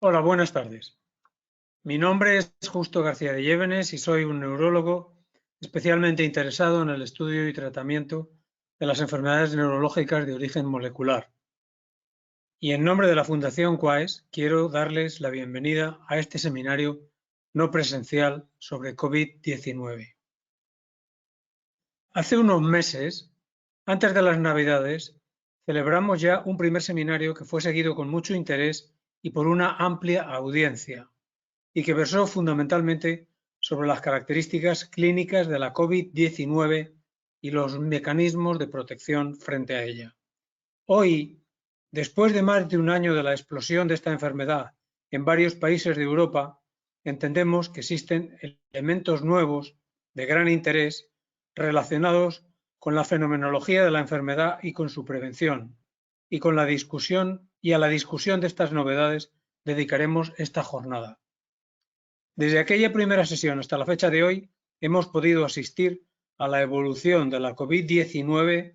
Hola, buenas tardes. Mi nombre es Justo García de Llévenes y soy un neurólogo especialmente interesado en el estudio y tratamiento de las enfermedades neurológicas de origen molecular. Y en nombre de la Fundación Quaes quiero darles la bienvenida a este seminario no presencial sobre COVID-19. Hace unos meses, antes de las Navidades, celebramos ya un primer seminario que fue seguido con mucho interés y por una amplia audiencia, y que versó fundamentalmente sobre las características clínicas de la COVID-19 y los mecanismos de protección frente a ella. Hoy, después de más de un año de la explosión de esta enfermedad en varios países de Europa, entendemos que existen elementos nuevos de gran interés relacionados con la fenomenología de la enfermedad y con su prevención. Y con la discusión y a la discusión de estas novedades dedicaremos esta jornada. Desde aquella primera sesión hasta la fecha de hoy, hemos podido asistir a la evolución de la COVID-19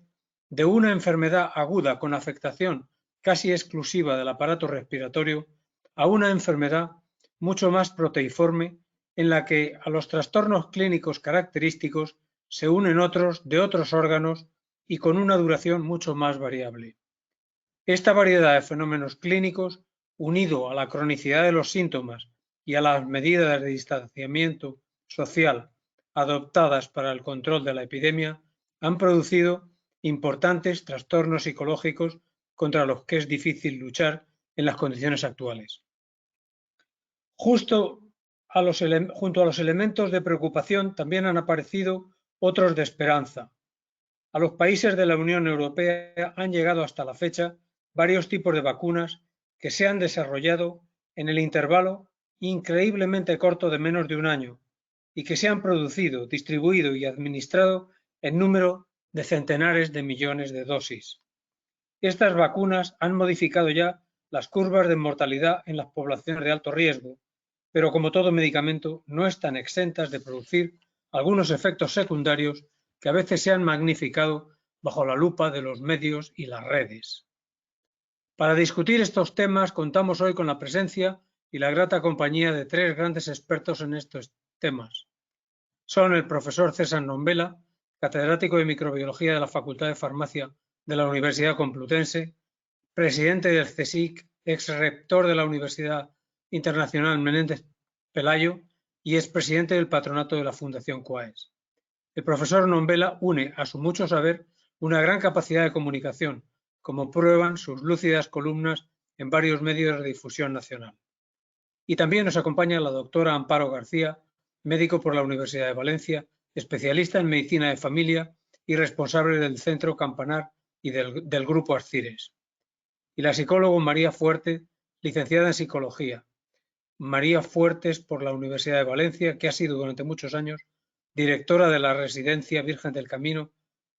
de una enfermedad aguda con afectación casi exclusiva del aparato respiratorio a una enfermedad mucho más proteiforme en la que a los trastornos clínicos característicos se unen otros de otros órganos y con una duración mucho más variable. Esta variedad de fenómenos clínicos, unido a la cronicidad de los síntomas y a las medidas de distanciamiento social adoptadas para el control de la epidemia, han producido importantes trastornos psicológicos contra los que es difícil luchar en las condiciones actuales. Junto a los elementos de preocupación también han aparecido otros de esperanza. A los países de la Unión Europea han llegado hasta la fecha varios tipos de vacunas que se han desarrollado en el intervalo increíblemente corto de menos de un año y que se han producido, distribuido y administrado en número de centenares de millones de dosis. Estas vacunas han modificado ya las curvas de mortalidad en las poblaciones de alto riesgo, pero como todo medicamento no están exentas de producir algunos efectos secundarios que a veces se han magnificado bajo la lupa de los medios y las redes. Para discutir estos temas contamos hoy con la presencia y la grata compañía de tres grandes expertos en estos temas. Son el profesor César Nombela, catedrático de microbiología de la Facultad de Farmacia de la Universidad Complutense, presidente del CSIC, ex rector de la Universidad Internacional Menéndez Pelayo y expresidente del patronato de la Fundación Quaes. El profesor Nombela une a su mucho saber una gran capacidad de comunicación, como prueban sus lúcidas columnas en varios medios de difusión nacional. Y también nos acompaña la doctora Amparo García, médico por la Universidad de Valencia, especialista en medicina de familia y responsable del Centro Campanar y del Grupo Ascires. Y la psicóloga María Fuerte, licenciada en psicología. María Fuertes por la Universidad de Valencia, que ha sido durante muchos años directora de la Residencia Virgen del Camino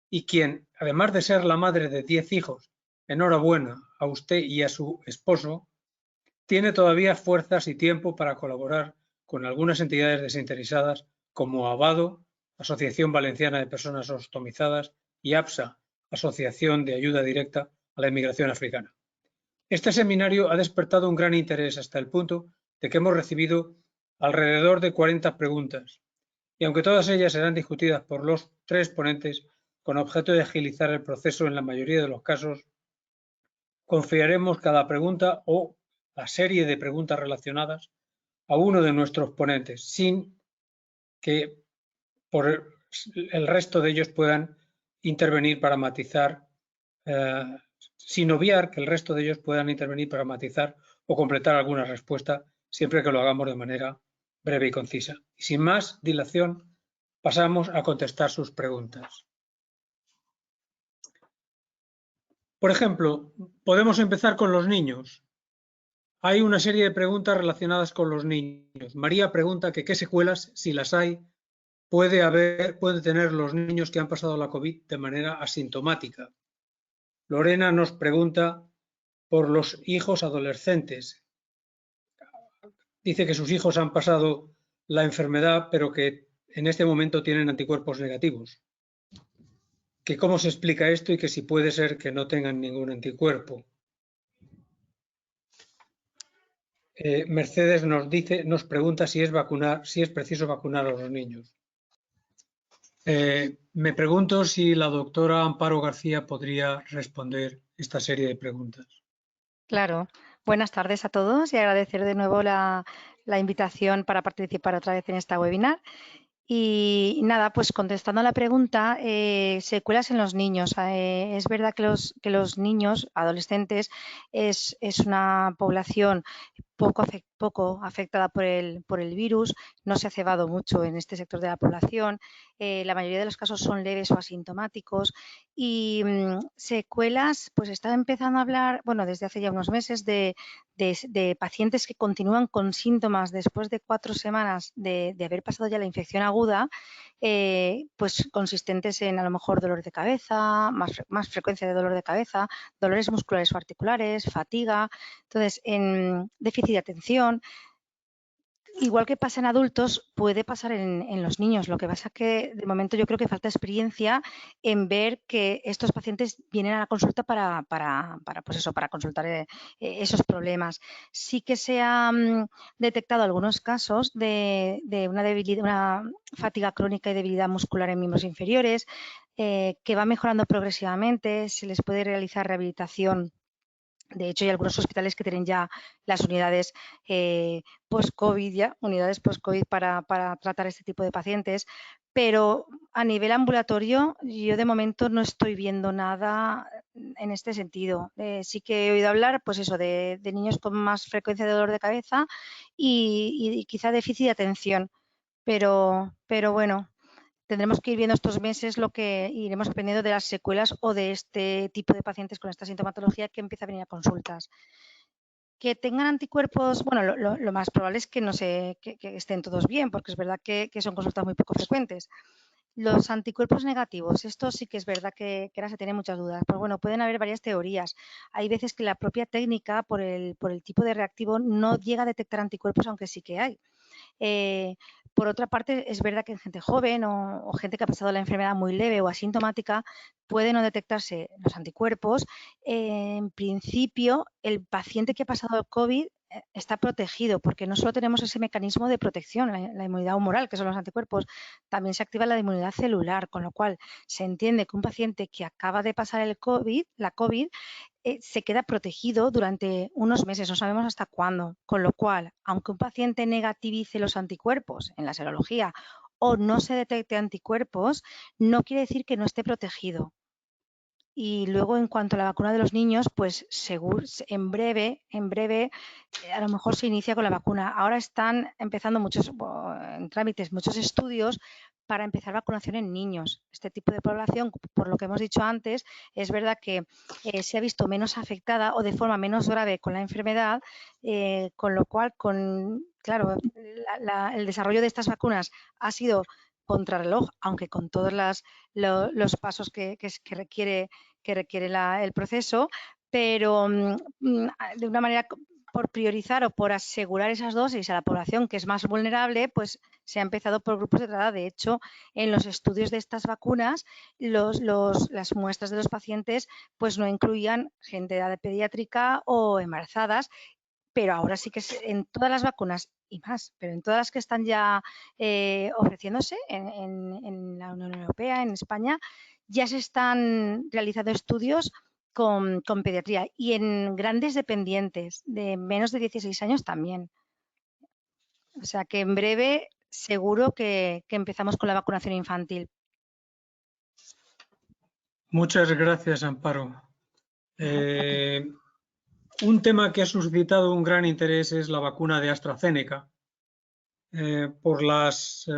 y quien, además de ser la madre de 10 hijos, enhorabuena a usted y a su esposo, tiene todavía fuerzas y tiempo para colaborar con algunas entidades desinteresadas como Abado, Asociación Valenciana de Personas Ostomizadas, y APSA, Asociación de Ayuda Directa a la Inmigración Africana. Este seminario ha despertado un gran interés hasta el punto de que hemos recibido alrededor de 40 preguntas, y aunque todas ellas serán discutidas por los tres ponentes con objeto de agilizar el proceso en la mayoría de los casos, confiaremos cada pregunta o la serie de preguntas relacionadas a uno de nuestros ponentes, sin que por el resto de ellos puedan intervenir para matizar, sin obviar que el resto de ellos puedan intervenir para matizar o completar alguna respuesta, siempre que lo hagamos de manera breve y concisa. Y sin más dilación, pasamos a contestar sus preguntas. Por ejemplo, podemos empezar con los niños. Hay una serie de preguntas relacionadas con los niños. María pregunta que qué secuelas, si las hay, pueden tener los niños que han pasado la COVID de manera asintomática. Lorena nos pregunta por los hijos adolescentes. Dice que sus hijos han pasado la enfermedad, pero que en este momento tienen anticuerpos negativos. Que cómo se explica esto y que si puede ser que no tengan ningún anticuerpo. Mercedes nos pregunta si es preciso vacunar a los niños. Me pregunto si la doctora Amparo García podría responder esta serie de preguntas. Claro. Buenas tardes a todos y agradecer de nuevo la invitación para participar otra vez en esta webinar. Y nada, pues contestando a la pregunta, secuelas en los niños. Es verdad que los niños, adolescentes, es una población poco afectada por el virus, no se ha cebado mucho en este sector de la población, la mayoría de los casos son leves o asintomáticos y secuelas, pues está empezando a hablar, bueno, desde hace ya unos meses de pacientes que continúan con síntomas después de 4 semanas de haber pasado ya la infección aguda, pues consistentes en a lo mejor dolor de cabeza, más frecuencia de dolor de cabeza, dolores musculares o articulares, fatiga. Entonces, en déficit de atención, igual que pasa en adultos, puede pasar en los niños. Lo que pasa es que de momento yo creo que falta experiencia en ver que estos pacientes vienen a la consulta para consultar esos problemas. Sí que se han detectado algunos casos de una fatiga crónica y debilidad muscular en miembros inferiores, que va mejorando progresivamente. Se les puede realizar rehabilitación. De hecho, hay algunos hospitales que tienen ya las unidades post-COVID, para tratar este tipo de pacientes, pero a nivel ambulatorio yo de momento no estoy viendo nada en este sentido. Sí que he oído hablar, pues eso, de niños con más frecuencia de dolor de cabeza y quizá déficit de atención, pero bueno. Tendremos que ir viendo estos meses lo que iremos aprendiendo de las secuelas o de este tipo de pacientes con esta sintomatología que empieza a venir a consultas. Que tengan anticuerpos, bueno, lo más probable es que que estén todos bien, porque es verdad que son consultas muy poco frecuentes. Los anticuerpos negativos, esto sí que es verdad que ahora se tienen muchas dudas. Pues bueno, pueden haber varias teorías. Hay veces que la propia técnica, por el tipo de reactivo, no llega a detectar anticuerpos, aunque sí que hay. Por otra parte, es verdad que en gente joven o gente que ha pasado la enfermedad muy leve o asintomática puede no detectarse los anticuerpos. En principio, el paciente que ha pasado el COVID está protegido porque no solo tenemos ese mecanismo de protección, la inmunidad humoral, que son los anticuerpos, también se activa la inmunidad celular, con lo cual se entiende que un paciente que acaba de pasar la COVID, se queda protegido durante unos meses, no sabemos hasta cuándo, con lo cual, aunque un paciente negativice los anticuerpos en la serología o no se detecte anticuerpos, no quiere decir que no esté protegido. Y luego, en cuanto a la vacuna de los niños, pues seguro, en breve, a lo mejor se inicia con la vacuna. Ahora están empezando en trámites muchos estudios para empezar vacunación en niños. Este tipo de población, por lo que hemos dicho antes, es verdad que se ha visto menos afectada o de forma menos grave con la enfermedad, con lo cual, claro, el desarrollo de estas vacunas ha sido contrarreloj, aunque con todos los pasos que requiere el proceso, pero de una manera por priorizar o por asegurar esas dosis a la población que es más vulnerable, pues se ha empezado por grupos de edad. De hecho, en los estudios de estas vacunas, las muestras de los pacientes pues no incluían gente de edad pediátrica o embarazadas, pero ahora sí que en todas las vacunas y más, pero en todas las que están ya ofreciéndose en la Unión Europea, en España, ya se están realizando estudios con pediatría y en grandes dependientes de menos de 16 años también. O sea que en breve seguro que empezamos con la vacunación infantil. Muchas gracias, Amparo. Un tema que ha suscitado un gran interés es la vacuna de AstraZeneca, por las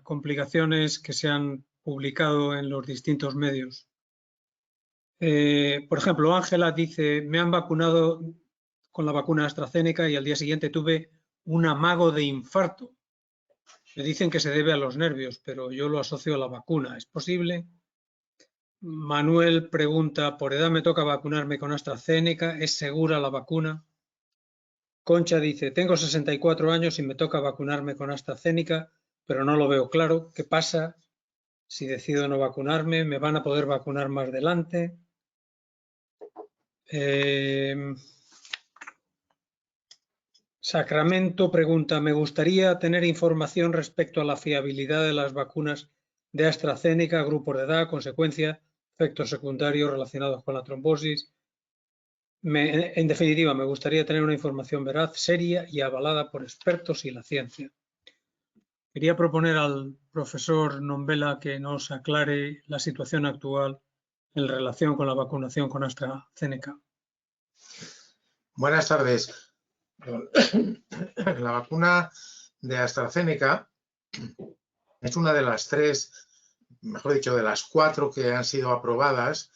complicaciones que se han publicado en los distintos medios. Por ejemplo, Ángela dice, me han vacunado con la vacuna AstraZeneca y al día siguiente tuve un amago de infarto. Me dicen que se debe a los nervios, pero yo lo asocio a la vacuna. ¿Es posible? Manuel pregunta, por edad me toca vacunarme con AstraZeneca, ¿es segura la vacuna? Concha dice, tengo 64 años y me toca vacunarme con AstraZeneca, pero no lo veo claro. ¿Qué pasa si decido no vacunarme? ¿Me van a poder vacunar más adelante? Sacramento pregunta, me gustaría tener información respecto a la fiabilidad de las vacunas de AstraZeneca, grupos de edad, consecuencias, efectos secundarios relacionados con la trombosis. En definitiva, me gustaría tener una información veraz, seria y avalada por expertos y la ciencia. Quería proponer al profesor Nombela que nos aclare la situación actual en relación con la vacunación con AstraZeneca. Buenas tardes. La vacuna de AstraZeneca es una de las mejor dicho, de las 4 que han sido aprobadas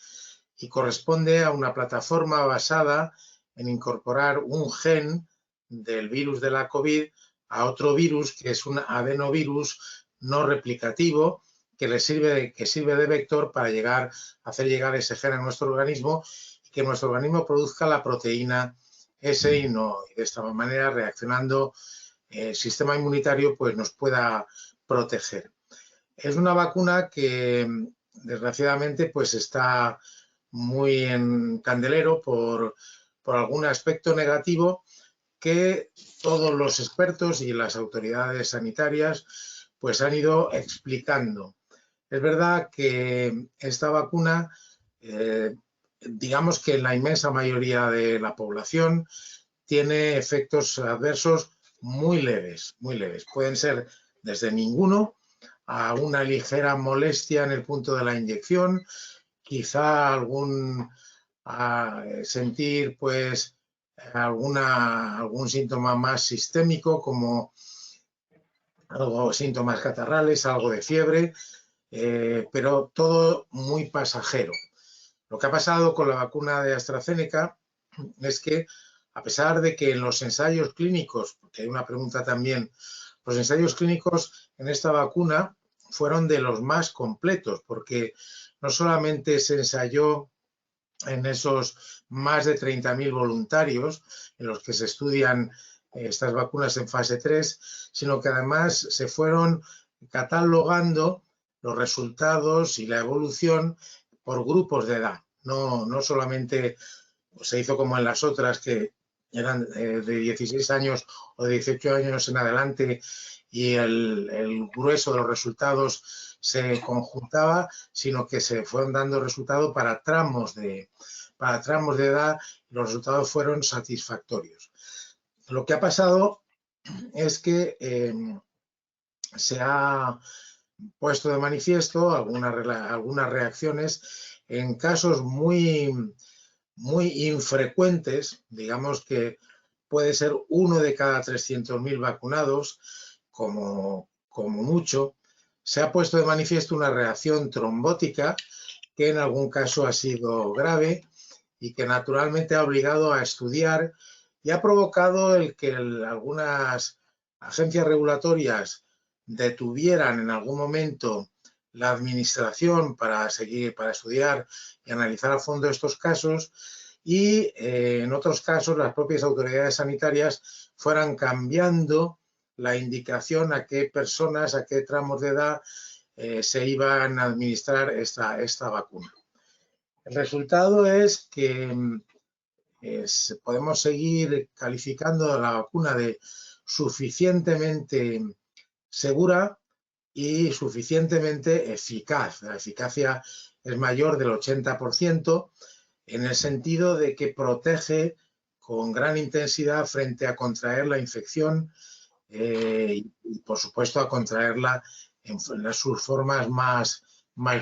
y corresponde a una plataforma basada en incorporar un gen del virus de la COVID a otro virus que es un adenovirus no replicativo que sirve de vector para hacer llegar ese gen a nuestro organismo y que nuestro organismo produzca la proteína S y de esta manera, reaccionando el sistema inmunitario, pues nos pueda proteger. Es una vacuna que desgraciadamente pues está muy en candelero por algún aspecto negativo que todos los expertos y las autoridades sanitarias pues han ido explicando. Es verdad que esta vacuna, digamos que en la inmensa mayoría de la población, tiene efectos adversos muy leves, muy leves. Pueden ser desde ninguno a una ligera molestia en el punto de la inyección, quizá sentir pues algún síntoma más sistémico como síntomas catarrales, algo de fiebre, pero todo muy pasajero. Lo que ha pasado con la vacuna de AstraZeneca es que, a pesar de que en los ensayos clínicos, porque hay una pregunta también, los ensayos clínicos en esta vacuna fueron de los más completos, porque no solamente se ensayó en esos más de 30.000 voluntarios en los que se estudian estas vacunas en fase 3, sino que además se fueron catalogando los resultados y la evolución por grupos de edad. No solamente se hizo como en las otras, que eran de 16 años o de 18 años en adelante, y el grueso de los resultados se conjuntaba, sino que se fueron dando resultados para tramos de edad, y los resultados fueron satisfactorios. Lo que ha pasado es que se ha puesto de manifiesto algunas reacciones en casos muy infrecuentes, digamos que puede ser 1 de cada 300.000 vacunados, como mucho. Se ha puesto de manifiesto una reacción trombótica que en algún caso ha sido grave y que naturalmente ha obligado a estudiar y ha provocado el que algunas agencias regulatorias detuvieran en algún momento la administración para estudiar y analizar a fondo estos casos, y en otros casos las propias autoridades sanitarias fueran cambiando la indicación a qué personas, a qué tramos de edad se iban a administrar esta vacuna. El resultado es que podemos seguir calificando la vacuna de suficientemente segura y suficientemente eficaz. La eficacia es mayor del 80% en el sentido de que protege con gran intensidad frente a contraer la infección y, por supuesto, a contraerla en sus formas más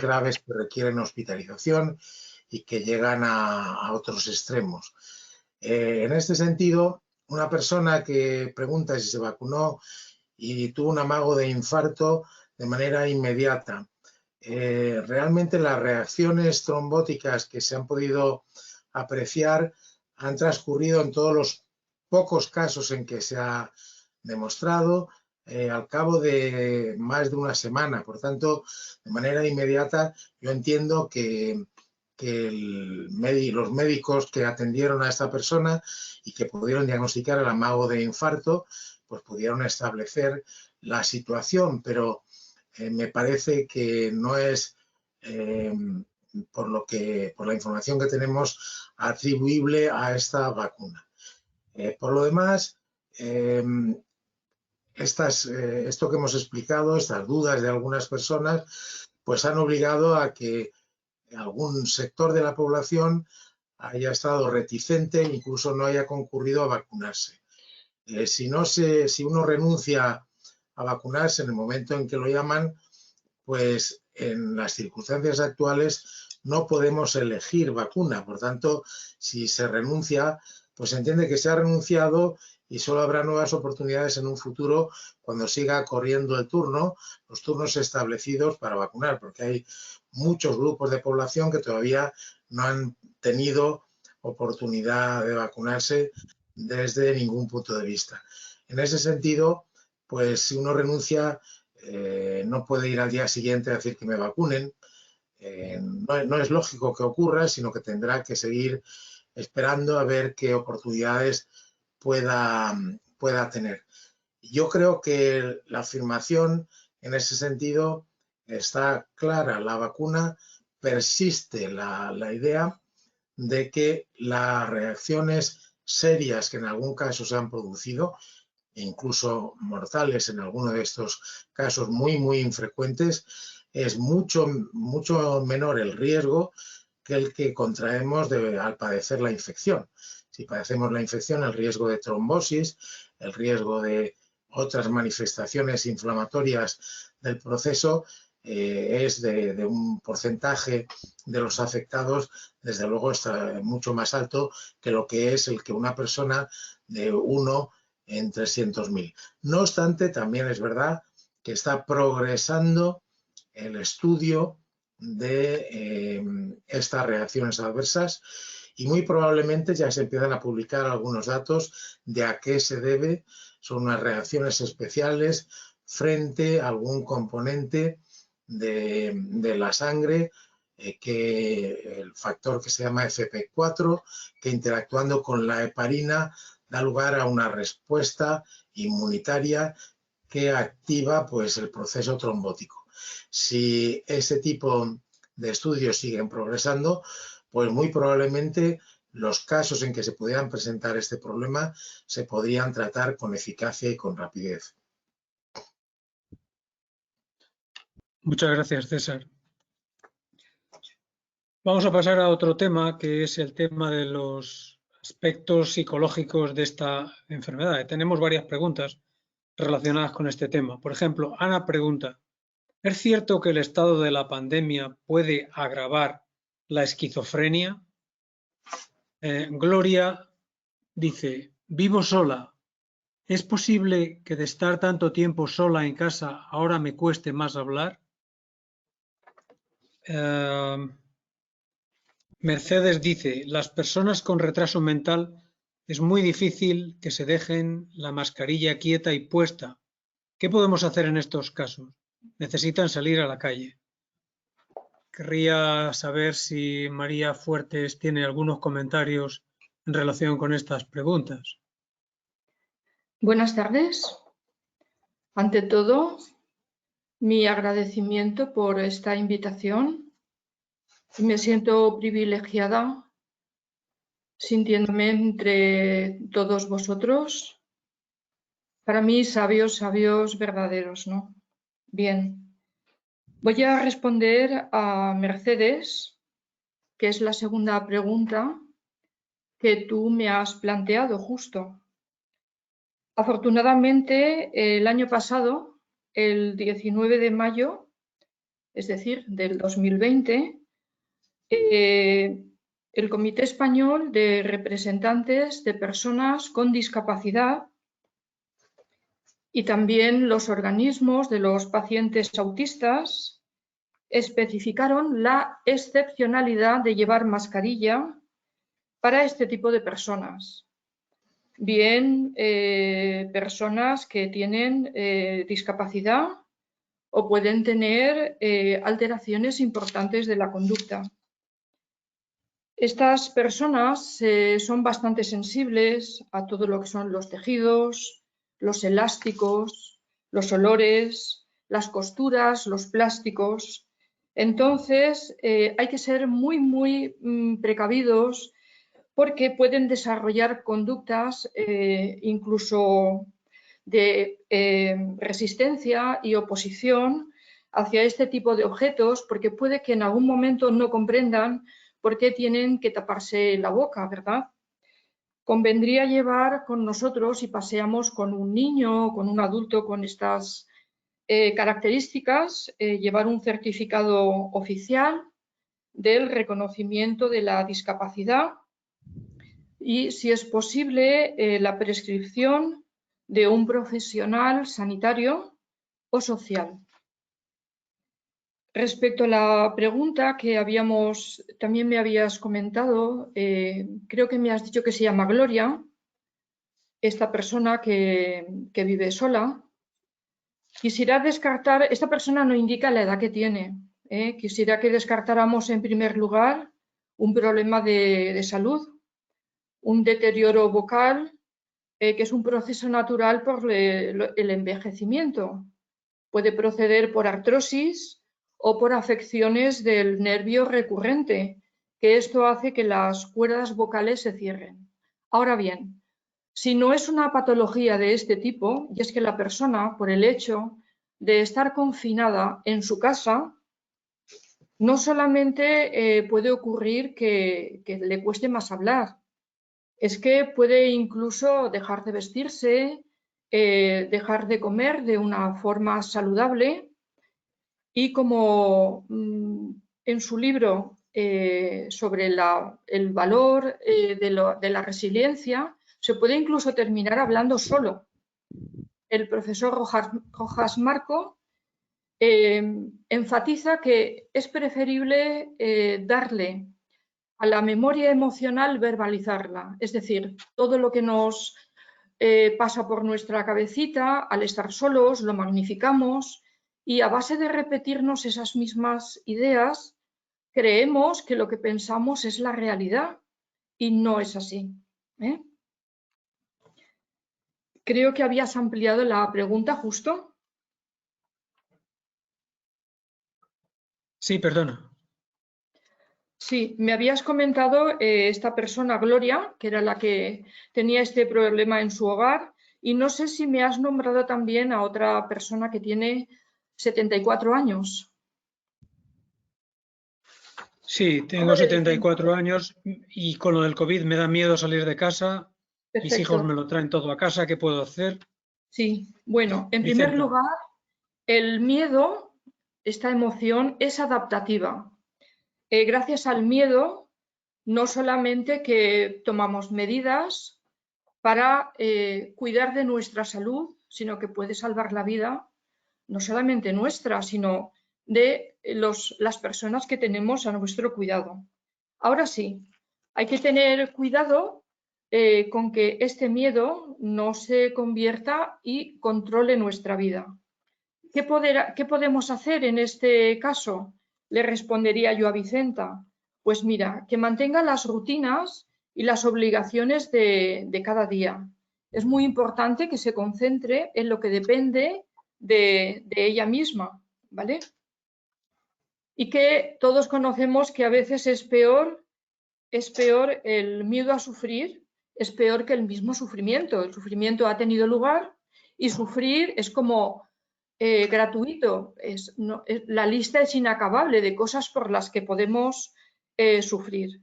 graves que requieren hospitalización y que llegan a otros extremos. En este sentido, una persona que pregunta si se vacunó y tuvo un amago de infarto de manera inmediata. Realmente las reacciones trombóticas que se han podido apreciar han transcurrido en todos los pocos casos en que se ha demostrado al cabo de más de una semana. Por tanto, de manera inmediata, yo entiendo que los médicos que atendieron a esta persona y que pudieron diagnosticar el amago de infarto, pues pudieron establecer la situación, pero me parece que no es, por la información que tenemos, atribuible a esta vacuna. Por lo demás, esto que hemos explicado, estas dudas de algunas personas, pues han obligado a que algún sector de la población haya estado reticente, incluso no haya concurrido a vacunarse. Si uno renuncia a vacunarse en el momento en que lo llaman, pues en las circunstancias actuales no podemos elegir vacuna. Por tanto, si se renuncia, pues se entiende que se ha renunciado y solo habrá nuevas oportunidades en un futuro cuando siga corriendo el turno, los turnos establecidos para vacunar, porque hay muchos grupos de población que todavía no han tenido oportunidad de vacunarse desde ningún punto de vista. En ese sentido, pues si uno renuncia, no puede ir al día siguiente a decir que me vacunen. No es lógico que ocurra, sino que tendrá que seguir esperando a ver qué oportunidades pueda tener. Yo creo que la afirmación en ese sentido está clara. La vacuna persiste la idea de que las reacciones serias que en algún caso se han producido, incluso mortales en alguno de estos casos muy infrecuentes, es mucho menor el riesgo que el que contraemos al padecer la infección. Si padecemos la infección, el riesgo de trombosis, el riesgo de otras manifestaciones inflamatorias del proceso es de un porcentaje de los afectados, desde luego está mucho más alto que lo que es el que una persona de 1 en 300.000. No obstante, también es verdad que está progresando el estudio de estas reacciones adversas y muy probablemente ya se empiezan a publicar algunos datos de a qué se debe. Son unas reacciones especiales frente a algún componente de la sangre, el factor que se llama FP4, que interactuando con la heparina da lugar a una respuesta inmunitaria que activa pues, el proceso trombótico. Si ese tipo de estudios siguen progresando, pues muy probablemente los casos en que se pudieran presentar este problema se podrían tratar con eficacia y con rapidez. Muchas gracias, César. Vamos a pasar a otro tema, que es el tema de los aspectos psicológicos de esta enfermedad. Tenemos varias preguntas relacionadas con este tema. Por ejemplo, Ana pregunta, ¿es cierto que el estado de la pandemia puede agravar la esquizofrenia? Gloria dice, vivo sola. ¿Es posible que de estar tanto tiempo sola en casa ahora me cueste más hablar? Mercedes dice, las personas con retraso mental es muy difícil que se dejen la mascarilla quieta y puesta. ¿Qué podemos hacer en estos casos? Necesitan salir a la calle. Querría saber si María Fuertes tiene algunos comentarios en relación con estas preguntas. Buenas tardes. Ante todo, mi agradecimiento por esta invitación. Me siento privilegiada sintiéndome entre todos vosotros. Para mí, sabios verdaderos, ¿no? Bien. Voy a responder a Mercedes, que es la segunda pregunta que tú me has planteado justo. Afortunadamente, el año pasado, el 19 de mayo, es decir, del 2020, el Comité Español de Representantes de Personas con Discapacidad y también los organismos de los pacientes autistas especificaron la excepcionalidad de llevar mascarilla para este tipo de personas. Bien, personas que tienen discapacidad o pueden tener alteraciones importantes de la conducta. Estas personas son bastante sensibles a todo lo que son los tejidos, los elásticos, los olores, las costuras, los plásticos. Entonces, hay que ser muy precavidos porque pueden desarrollar conductas incluso de resistencia y oposición hacia este tipo de objetos, porque puede que en algún momento no comprendan por qué tienen que taparse la boca, ¿verdad? Convendría llevar con nosotros, si paseamos con un niño o con un adulto con estas características, llevar un certificado oficial del reconocimiento de la discapacidad y, si es posible, la prescripción de un profesional sanitario o social. Respecto a la pregunta que también me habías comentado, creo que me has dicho que se llama Gloria, esta persona que vive sola. Quisiera descartar, esta persona no indica la edad que tiene. Quisiera que descartáramos en primer lugar un problema de salud, un deterioro vocal, que es un proceso natural por el envejecimiento. Puede proceder por artrosis o por afecciones del nervio recurrente, que esto hace que las cuerdas vocales se cierren. Ahora bien, si no es una patología de este tipo, y es que la persona, por el hecho de estar confinada en su casa, no solamente puede ocurrir que le cueste más hablar, es que puede incluso dejar de vestirse, dejar de comer de una forma saludable, y como en su libro sobre el valor de la resiliencia, se puede incluso terminar hablando solo. El profesor Rojas Marco enfatiza que es preferible darle a la memoria emocional verbalizarla, es decir, todo lo que nos pasa por nuestra cabecita, al estar solos lo magnificamos y a base de repetirnos esas mismas ideas creemos que lo que pensamos es la realidad y no es así. Creo que habías ampliado la pregunta justo. Sí, perdona. Sí, me habías comentado esta persona, Gloria, que era la que tenía este problema en su hogar, y no sé si me has nombrado también a otra persona que tiene 74 años. Sí, tengo 74 años y con lo del COVID me da miedo salir de casa. Mis hijos Perfecto. me lo traen todo a casa. ¿Qué puedo hacer? Sí, bueno, en primer Vicenta. lugar, el miedo, esta emoción, es adaptativa. Gracias al miedo, no solamente que tomamos medidas para cuidar de nuestra salud, sino que puede salvar la vida, no solamente nuestra, sino de las personas que tenemos a nuestro cuidado. Ahora sí, hay que tener cuidado con que este miedo no se convierta y controle nuestra vida. ¿Qué podemos hacer en este caso? Le respondería yo a Vicenta. Pues mira, que mantenga las rutinas y las obligaciones de cada día. Es muy importante que se concentre en lo que depende de ella misma, ¿vale? Y que todos conocemos que a veces es peor el miedo a sufrir, es peor que el mismo sufrimiento. El sufrimiento ha tenido lugar y sufrir es como gratuito. La lista es inacabable de cosas por las que podemos sufrir.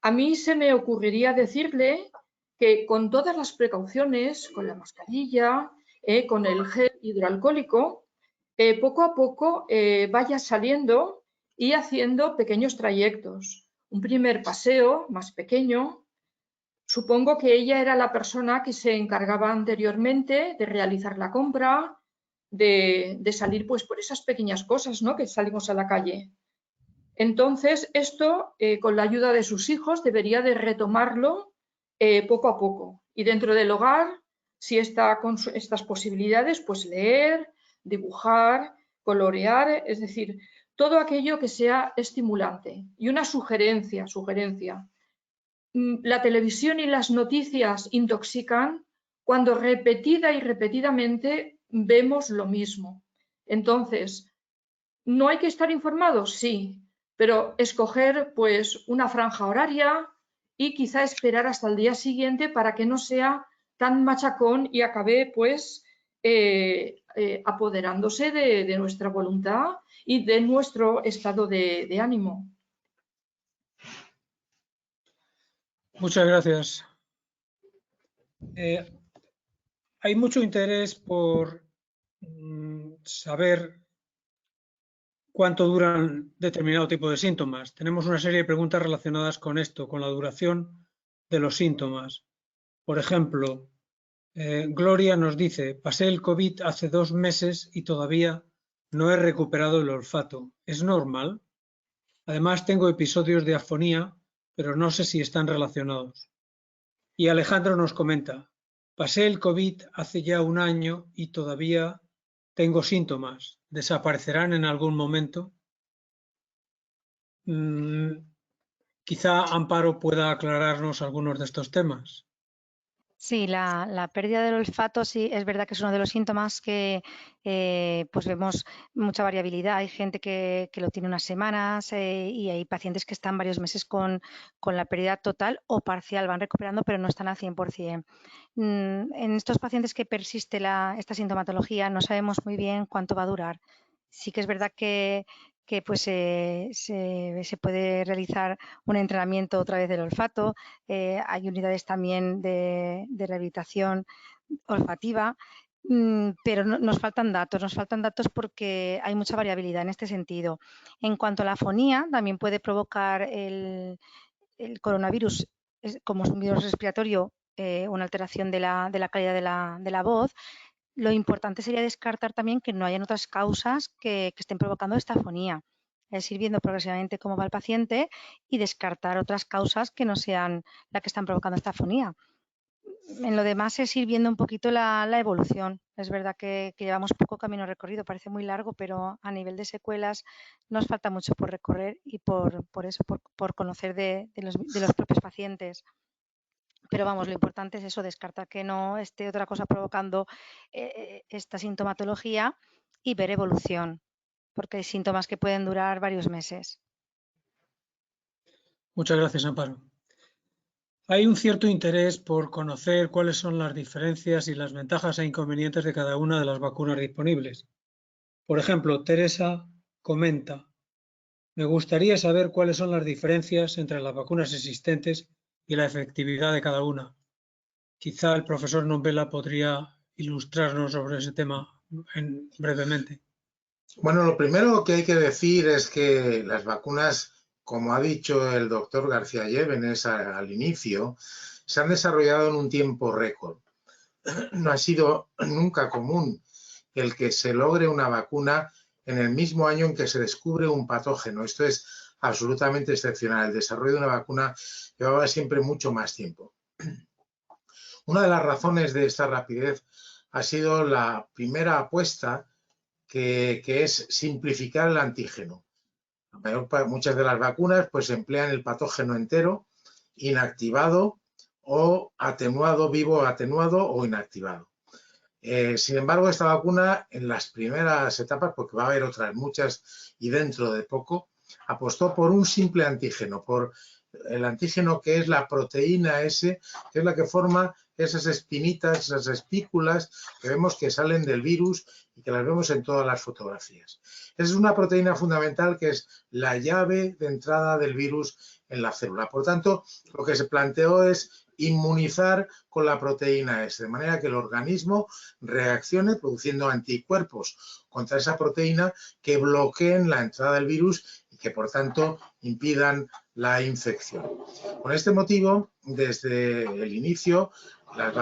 A mí se me ocurriría decirle que con todas las precauciones, con la mascarilla, con el gel hidroalcohólico, poco a poco vaya saliendo y haciendo pequeños trayectos. Un primer paseo más pequeño. Supongo que ella era la persona que se encargaba anteriormente de realizar la compra, de salir pues por esas pequeñas cosas, ¿no?, que salimos a la calle. Entonces, esto, con la ayuda de sus hijos, debería de retomarlo poco a poco. Y dentro del hogar, si está con estas posibilidades, pues leer, dibujar, colorear, es decir, todo aquello que sea estimulante. Y una sugerencia. La televisión y las noticias intoxican cuando repetida y repetidamente vemos lo mismo. Entonces, ¿no hay que estar informados? Sí, pero escoger pues una franja horaria y quizá esperar hasta el día siguiente para que no sea tan machacón y acabe pues apoderándose de nuestra voluntad y de nuestro estado de ánimo. Muchas gracias. Hay mucho interés por saber cuánto duran determinado tipo de síntomas. Tenemos una serie de preguntas relacionadas con esto, con la duración de los síntomas. Por ejemplo, Gloria nos dice, pasé el COVID hace 2 meses y todavía no he recuperado el olfato. ¿Es normal? Además, tengo episodios de afonía, pero no sé si están relacionados. Y Alejandro nos comenta, pasé el COVID hace ya 1 año y todavía tengo síntomas. ¿Desaparecerán en algún momento? Quizá Amparo pueda aclararnos algunos de estos temas. Sí, la pérdida del olfato sí es verdad que es uno de los síntomas que pues vemos mucha variabilidad. Hay gente que lo tiene unas semanas y hay pacientes que están varios meses con la pérdida total o parcial, van recuperando pero no están al 100%. En estos pacientes que persiste esta sintomatología no sabemos muy bien cuánto va a durar. Sí que es verdad que pues se puede realizar un entrenamiento otra vez del olfato. Hay unidades también de rehabilitación olfativa, pero nos faltan datos porque hay mucha variabilidad en este sentido. En cuanto a la afonía, también puede provocar el coronavirus como es un virus respiratorio, una alteración de la calidad de la voz. Lo importante sería descartar también que no hayan otras causas que estén provocando esta afonía. Es ir viendo progresivamente cómo va el paciente y descartar otras causas que no sean las que están provocando esta afonía. En lo demás es ir viendo un poquito la evolución. Es verdad que llevamos poco camino recorrido, parece muy largo, pero a nivel de secuelas nos falta mucho por recorrer y por conocer de los propios pacientes. Pero vamos, lo importante es eso, descartar que no esté otra cosa provocando esta sintomatología y ver evolución, porque hay síntomas que pueden durar varios meses. Muchas gracias, Amparo. Hay un cierto interés por conocer cuáles son las diferencias y las ventajas e inconvenientes de cada una de las vacunas disponibles. Por ejemplo, Teresa comenta, me gustaría saber cuáles son las diferencias entre las vacunas existentes y la efectividad de cada una. Quizá el profesor Nombela podría ilustrarnos sobre ese tema brevemente. Bueno, lo primero que hay que decir es que las vacunas, como ha dicho el doctor García Llévenes al inicio, se han desarrollado en un tiempo récord. No ha sido nunca común el que se logre una vacuna en el mismo año en que se descubre un patógeno. Esto es absolutamente excepcional. El desarrollo de una vacuna llevaba siempre mucho más tiempo. Una de las razones de esta rapidez ha sido la primera apuesta que es simplificar el antígeno. Muchas de las vacunas pues emplean el patógeno entero, inactivado o atenuado, vivo, atenuado o inactivado. Sin embargo, esta vacuna en las primeras etapas, porque va a haber otras muchas y dentro de poco, apostó por un simple antígeno, por el antígeno que es la proteína S, que es la que forma esas espinitas, esas espículas que vemos que salen del virus y que las vemos en todas las fotografías. Esa es una proteína fundamental que es la llave de entrada del virus en la célula. Por tanto, lo que se planteó es inmunizar con la proteína S, de manera que el organismo reaccione produciendo anticuerpos contra esa proteína que bloqueen la entrada del virus y que, por tanto, impidan la infección. Con este motivo, desde el inicio, las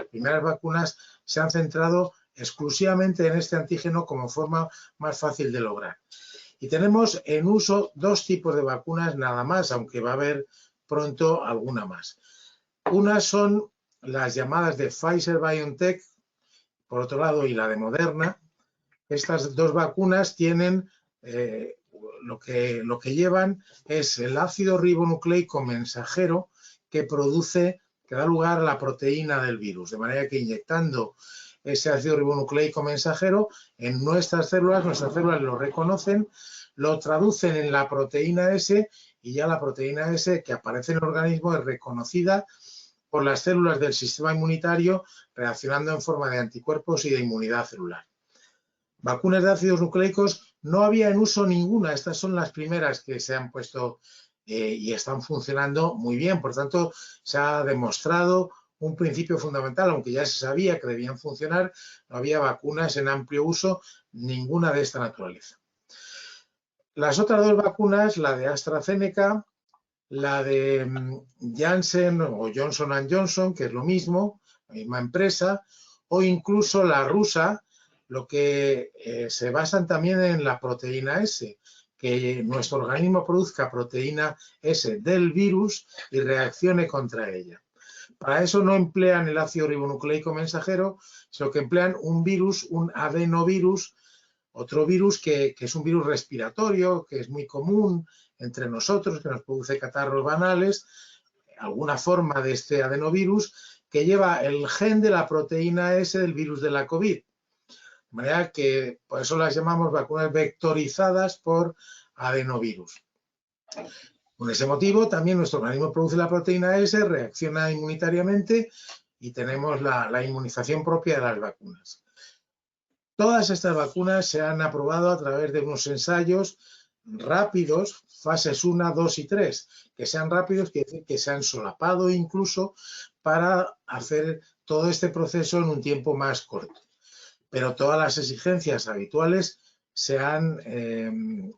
primeras vacunas, se han centrado exclusivamente en este antígeno como forma más fácil de lograr. Y tenemos en uso 2 tipos de vacunas nada más, aunque va a haber pronto alguna más. Unas son las llamadas de Pfizer-BioNTech, por otro lado, y la de Moderna. Estas 2 vacunas tienen, lo que llevan es el ácido ribonucleico mensajero que da lugar a la proteína del virus, de manera que inyectando ese ácido ribonucleico mensajero en nuestras células lo reconocen, lo traducen en la proteína S y ya la proteína S que aparece en el organismo es reconocida por las células del sistema inmunitario reaccionando en forma de anticuerpos y de inmunidad celular. Vacunas de ácidos nucleicos no había en uso ninguna, estas son las primeras que se han puesto y están funcionando muy bien, por tanto se ha demostrado un principio fundamental, aunque ya se sabía que debían funcionar, no había vacunas en amplio uso, ninguna de esta naturaleza. Las otras dos vacunas, la de AstraZeneca, la de Janssen o Johnson & Johnson, que es lo mismo, la misma empresa, o incluso la rusa, lo que se basan también en la proteína S, que nuestro organismo produzca proteína S del virus y reaccione contra ella. Para eso no emplean el ácido ribonucleico mensajero, sino que emplean un virus, un adenovirus, otro virus que es un virus respiratorio, que es muy común entre nosotros, que nos produce catarros banales, alguna forma de este adenovirus que lleva el gen de la proteína S del virus de la COVID. De manera que por eso las llamamos vacunas vectorizadas por adenovirus. Por ese motivo, también nuestro organismo produce la proteína S, reacciona inmunitariamente y tenemos la inmunización propia de las vacunas. Todas estas vacunas se han aprobado a través de unos ensayos rápidos, fases 1, 2 y 3. Que sean rápidos quiere decir que se han solapado incluso para hacer todo este proceso en un tiempo más corto. Pero todas las exigencias habituales se han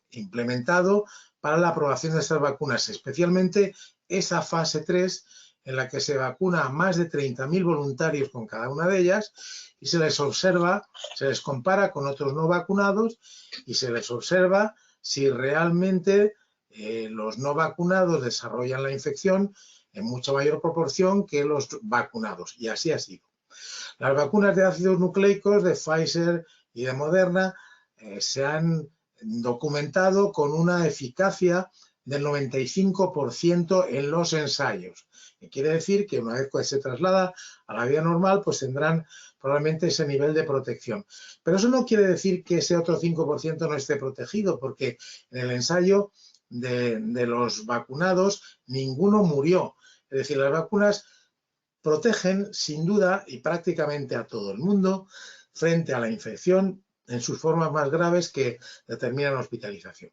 implementado para la aprobación de estas vacunas, especialmente esa fase 3 en la que se vacuna a más de 30.000 voluntarios con cada una de ellas y se les observa, se les compara con otros no vacunados y se les observa si realmente los no vacunados desarrollan la infección en mucha mayor proporción que los vacunados, y así ha sido. Las vacunas de ácidos nucleicos de Pfizer y de Moderna se han documentado con una eficacia del 95% en los ensayos. Y quiere decir que una vez que se traslada a la vida normal, pues tendrán probablemente ese nivel de protección. Pero eso no quiere decir que ese otro 5% no esté protegido, porque en el ensayo de los vacunados ninguno murió. Es decir, las vacunas protegen sin duda y prácticamente a todo el mundo frente a la infección en sus formas más graves que determinan hospitalización.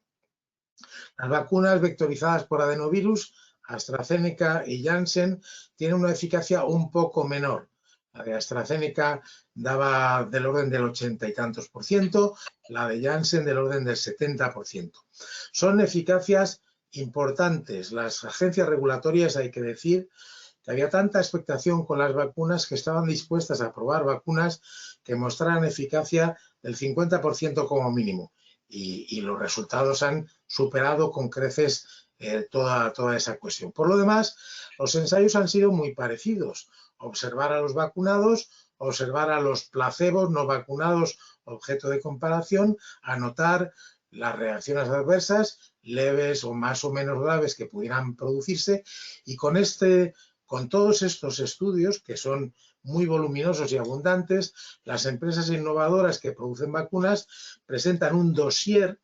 Las vacunas vectorizadas por adenovirus, AstraZeneca y Janssen, tienen una eficacia un poco menor. La de AstraZeneca daba del orden del 80 y tantos %, la de Janssen del orden del 70%. Son eficacias importantes. Las agencias regulatorias, hay que decir, que había tanta expectación con las vacunas que estaban dispuestas a aprobar vacunas que mostraran eficacia del 50% como mínimo. Y los resultados han superado con creces toda esa cuestión. Por lo demás, los ensayos han sido muy parecidos. Observar a los vacunados, observar a los placebos no vacunados, objeto de comparación, anotar las reacciones adversas, leves o más o menos graves que pudieran producirse, y con todos estos estudios, que son muy voluminosos y abundantes, las empresas innovadoras que producen vacunas presentan un dossier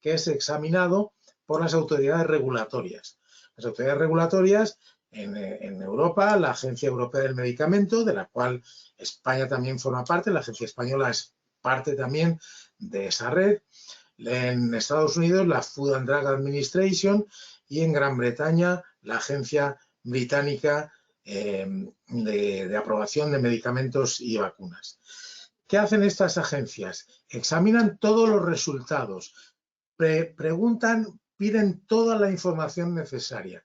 que es examinado por las autoridades regulatorias. Las autoridades regulatorias en Europa, la Agencia Europea del Medicamento, de la cual España también forma parte, la Agencia Española es parte también de esa red, en Estados Unidos la Food and Drug Administration y en Gran Bretaña la Agencia Británica de aprobación de medicamentos y vacunas. ¿Qué hacen estas agencias? Examinan todos los resultados, preguntan, piden toda la información necesaria,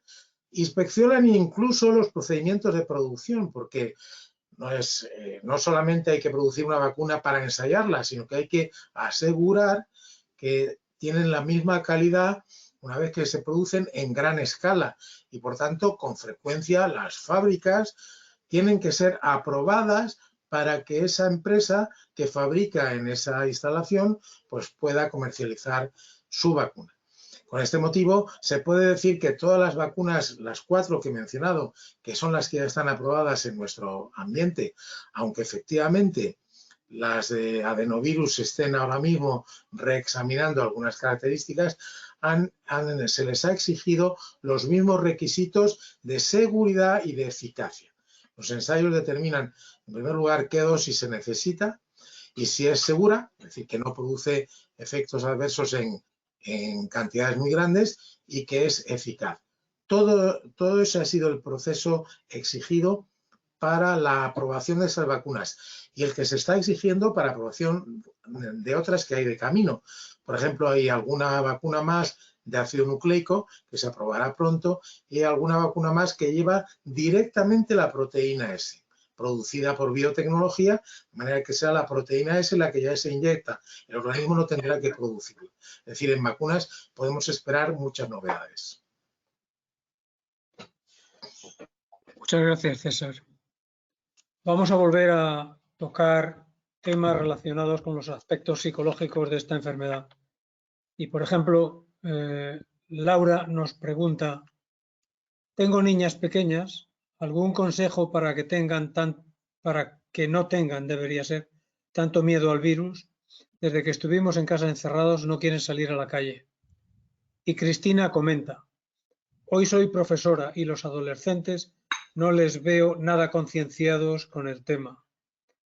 inspeccionan incluso los procedimientos de producción, porque no solamente hay que producir una vacuna para ensayarla, sino que hay que asegurar que tienen la misma calidad una vez que se producen en gran escala y, por tanto, con frecuencia las fábricas tienen que ser aprobadas para que esa empresa que fabrica en esa instalación pues pueda comercializar su vacuna. Con este motivo, se puede decir que todas las vacunas, las 4 que he mencionado, que son las que ya están aprobadas en nuestro ambiente, aunque efectivamente las de adenovirus estén ahora mismo reexaminando algunas características, se les ha exigido los mismos requisitos de seguridad y de eficacia. Los ensayos determinan, en primer lugar, qué dosis se necesita y si es segura, es decir, que no produce efectos adversos en cantidades muy grandes y que es eficaz. Todo ese ha sido el proceso exigido para la aprobación de esas vacunas y el que se está exigiendo para aprobación de otras que hay de camino. Por ejemplo, hay alguna vacuna más de ácido nucleico que se aprobará pronto y hay alguna vacuna más que lleva directamente la proteína S, producida por biotecnología, de manera que sea la proteína S la que ya se inyecta. El organismo no tendrá que producirlo. Es decir, en vacunas podemos esperar muchas novedades. Muchas gracias, César. Vamos a volver a tocar temas relacionados con los aspectos psicológicos de esta enfermedad. Y, por ejemplo, Laura nos pregunta, tengo niñas pequeñas, ¿algún consejo para que no tengan, debería ser, tanto miedo al virus? Desde que estuvimos en casa encerrados no quieren salir a la calle. Y Cristina comenta, hoy soy profesora y los adolescentes no les veo nada concienciados con el tema.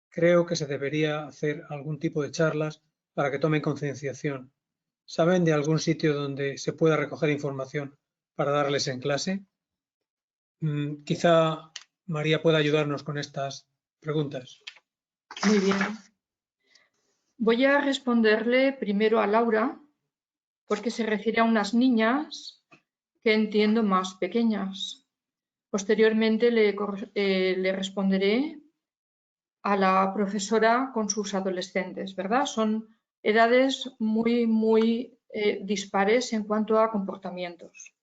Creo que se debería hacer algún tipo de charlas para que tomen concienciación. ¿Saben de algún sitio donde se pueda recoger información para darles en clase? Quizá María pueda ayudarnos con estas preguntas. Muy bien. Voy a responderle primero a Laura, porque se refiere a unas niñas que entiendo más pequeñas. Posteriormente le responderé a la profesora con sus adolescentes, ¿verdad? Son edades muy dispares en cuanto a comportamientos.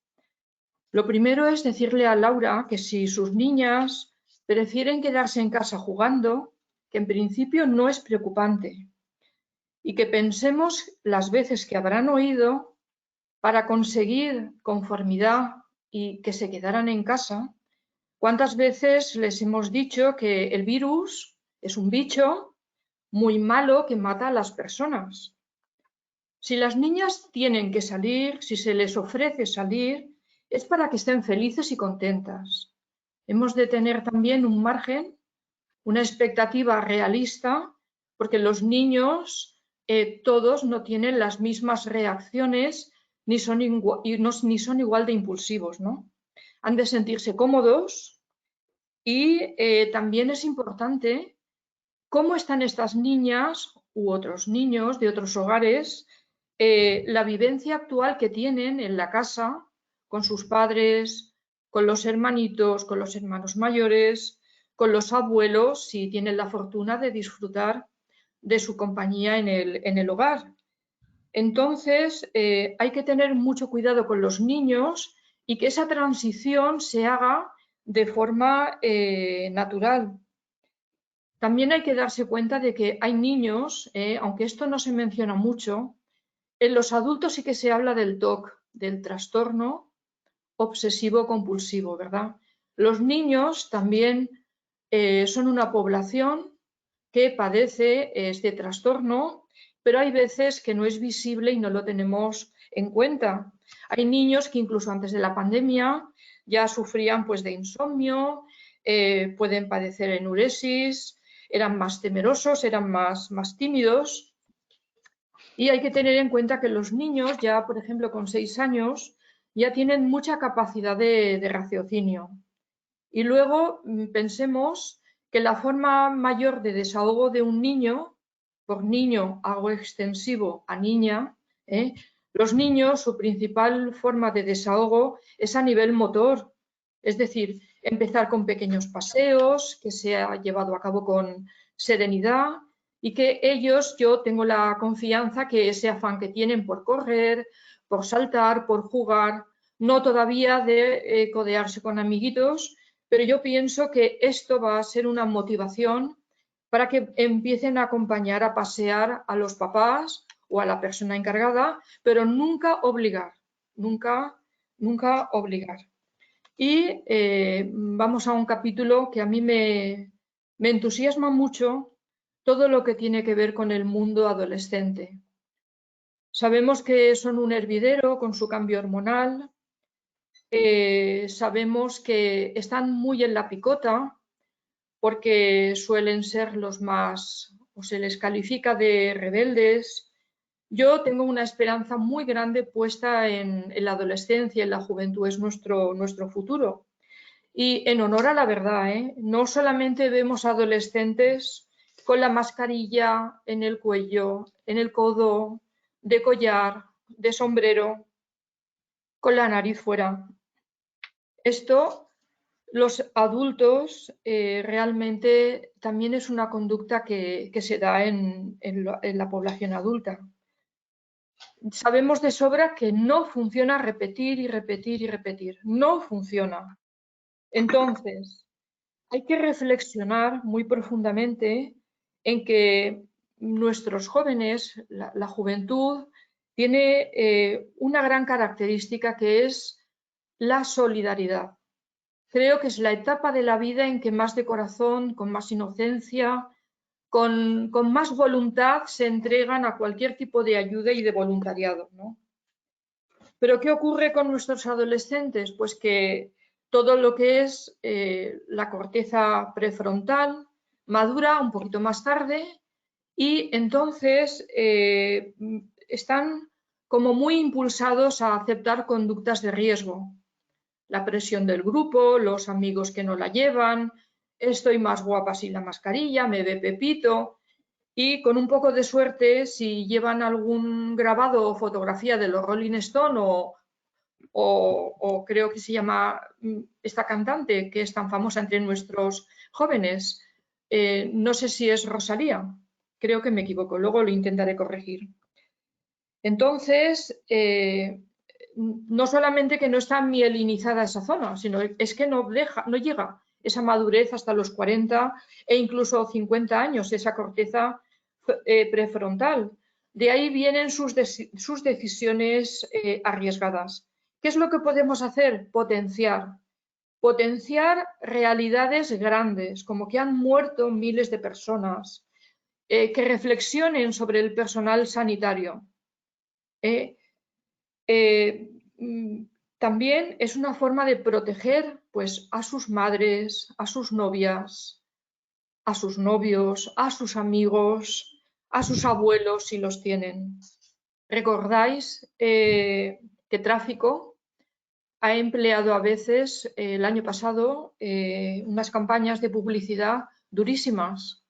Lo primero es decirle a Laura que si sus niñas prefieren quedarse en casa jugando, que en principio no es preocupante y que pensemos las veces que habrán oído para conseguir conformidad y que se quedaran en casa. ¿Cuántas veces les hemos dicho que el virus es un bicho muy malo que mata a las personas? Si las niñas tienen que salir, si se les ofrece salir, es para que estén felices y contentas. Hemos de tener también un margen, una expectativa realista, porque los niños todos no tienen las mismas reacciones ni son igual de impulsivos, ¿no? Han de sentirse cómodos y también es importante cómo están estas niñas u otros niños de otros hogares, la vivencia actual que tienen en la casa con sus padres, con los hermanitos, con los hermanos mayores, con los abuelos, si tienen la fortuna de disfrutar de su compañía en el hogar. Entonces, hay que tener mucho cuidado con los niños y que esa transición se haga de forma natural. También hay que darse cuenta de que hay niños, aunque esto no se menciona mucho, en los adultos sí que se habla del TOC, del trastorno obsesivo-compulsivo, ¿verdad? Los niños también son una población que padece este trastorno, pero hay veces que no es visible y no lo tenemos en cuenta. Hay niños que incluso antes de la pandemia ya sufrían pues, de insomnio, pueden padecer enuresis, eran más temerosos, eran más tímidos. Y hay que tener en cuenta que los niños ya, por ejemplo, con 6 años, ya tienen mucha capacidad de raciocinio. Y luego pensemos que la forma mayor de desahogo de un niño, por niño hago extensivo a niña, los niños, su principal forma de desahogo es a nivel motor, es decir, empezar con pequeños paseos, que se ha llevado a cabo con serenidad y que ellos, yo tengo la confianza que ese afán que tienen por correr, por saltar, por jugar, no todavía de codearse con amiguitos, pero yo pienso que esto va a ser una motivación para que empiecen a acompañar a pasear a los papás o a la persona encargada, pero nunca obligar, nunca obligar. Y vamos a un capítulo que a mí me entusiasma mucho, todo lo que tiene que ver con el mundo adolescente. Sabemos que son un hervidero con su cambio hormonal. Sabemos que están muy en la picota porque suelen ser los más, o se les califica de rebeldes. Yo tengo una esperanza muy grande puesta en la adolescencia, en la juventud, es nuestro futuro. Y en honor a la verdad, no solamente vemos adolescentes con la mascarilla en el cuello, en el codo, de collar, de sombrero, con la nariz fuera. Esto, los adultos, realmente también es una conducta que se da en la población adulta. Sabemos de sobra que no funciona repetir y repetir y repetir. No funciona. Entonces, hay que reflexionar muy profundamente en que nuestros jóvenes, la juventud, tiene una gran característica que es la solidaridad. Creo que es la etapa de la vida en que más de corazón, con más inocencia, con más voluntad se entregan a cualquier tipo de ayuda y de voluntariado, ¿no? Pero ¿qué ocurre con nuestros adolescentes? Pues que todo lo que es la corteza prefrontal madura un poquito más tarde y entonces están como muy impulsados a aceptar conductas de riesgo. La presión del grupo, los amigos que no la llevan, estoy más guapa sin la mascarilla, me ve Pepito. Y con un poco de suerte, si llevan algún grabado o fotografía de los Rolling Stone o creo que se llama esta cantante que es tan famosa entre nuestros jóvenes, no sé si es Rosalía, creo que me equivoco, luego lo intentaré corregir. Entonces, no solamente que no está mielinizada esa zona, sino es que no llega esa madurez hasta los 40 e incluso 50 años, esa corteza prefrontal. De ahí vienen sus decisiones arriesgadas. ¿Qué es lo que podemos hacer? Potenciar realidades grandes, como que han muerto miles de personas, que reflexionen sobre el personal sanitario. También es una forma de proteger pues, a sus madres, a sus novias, a sus novios, a sus amigos, a sus abuelos si los tienen. ¿Recordáis que Tráfico ha empleado a veces el año pasado unas campañas de publicidad durísimas?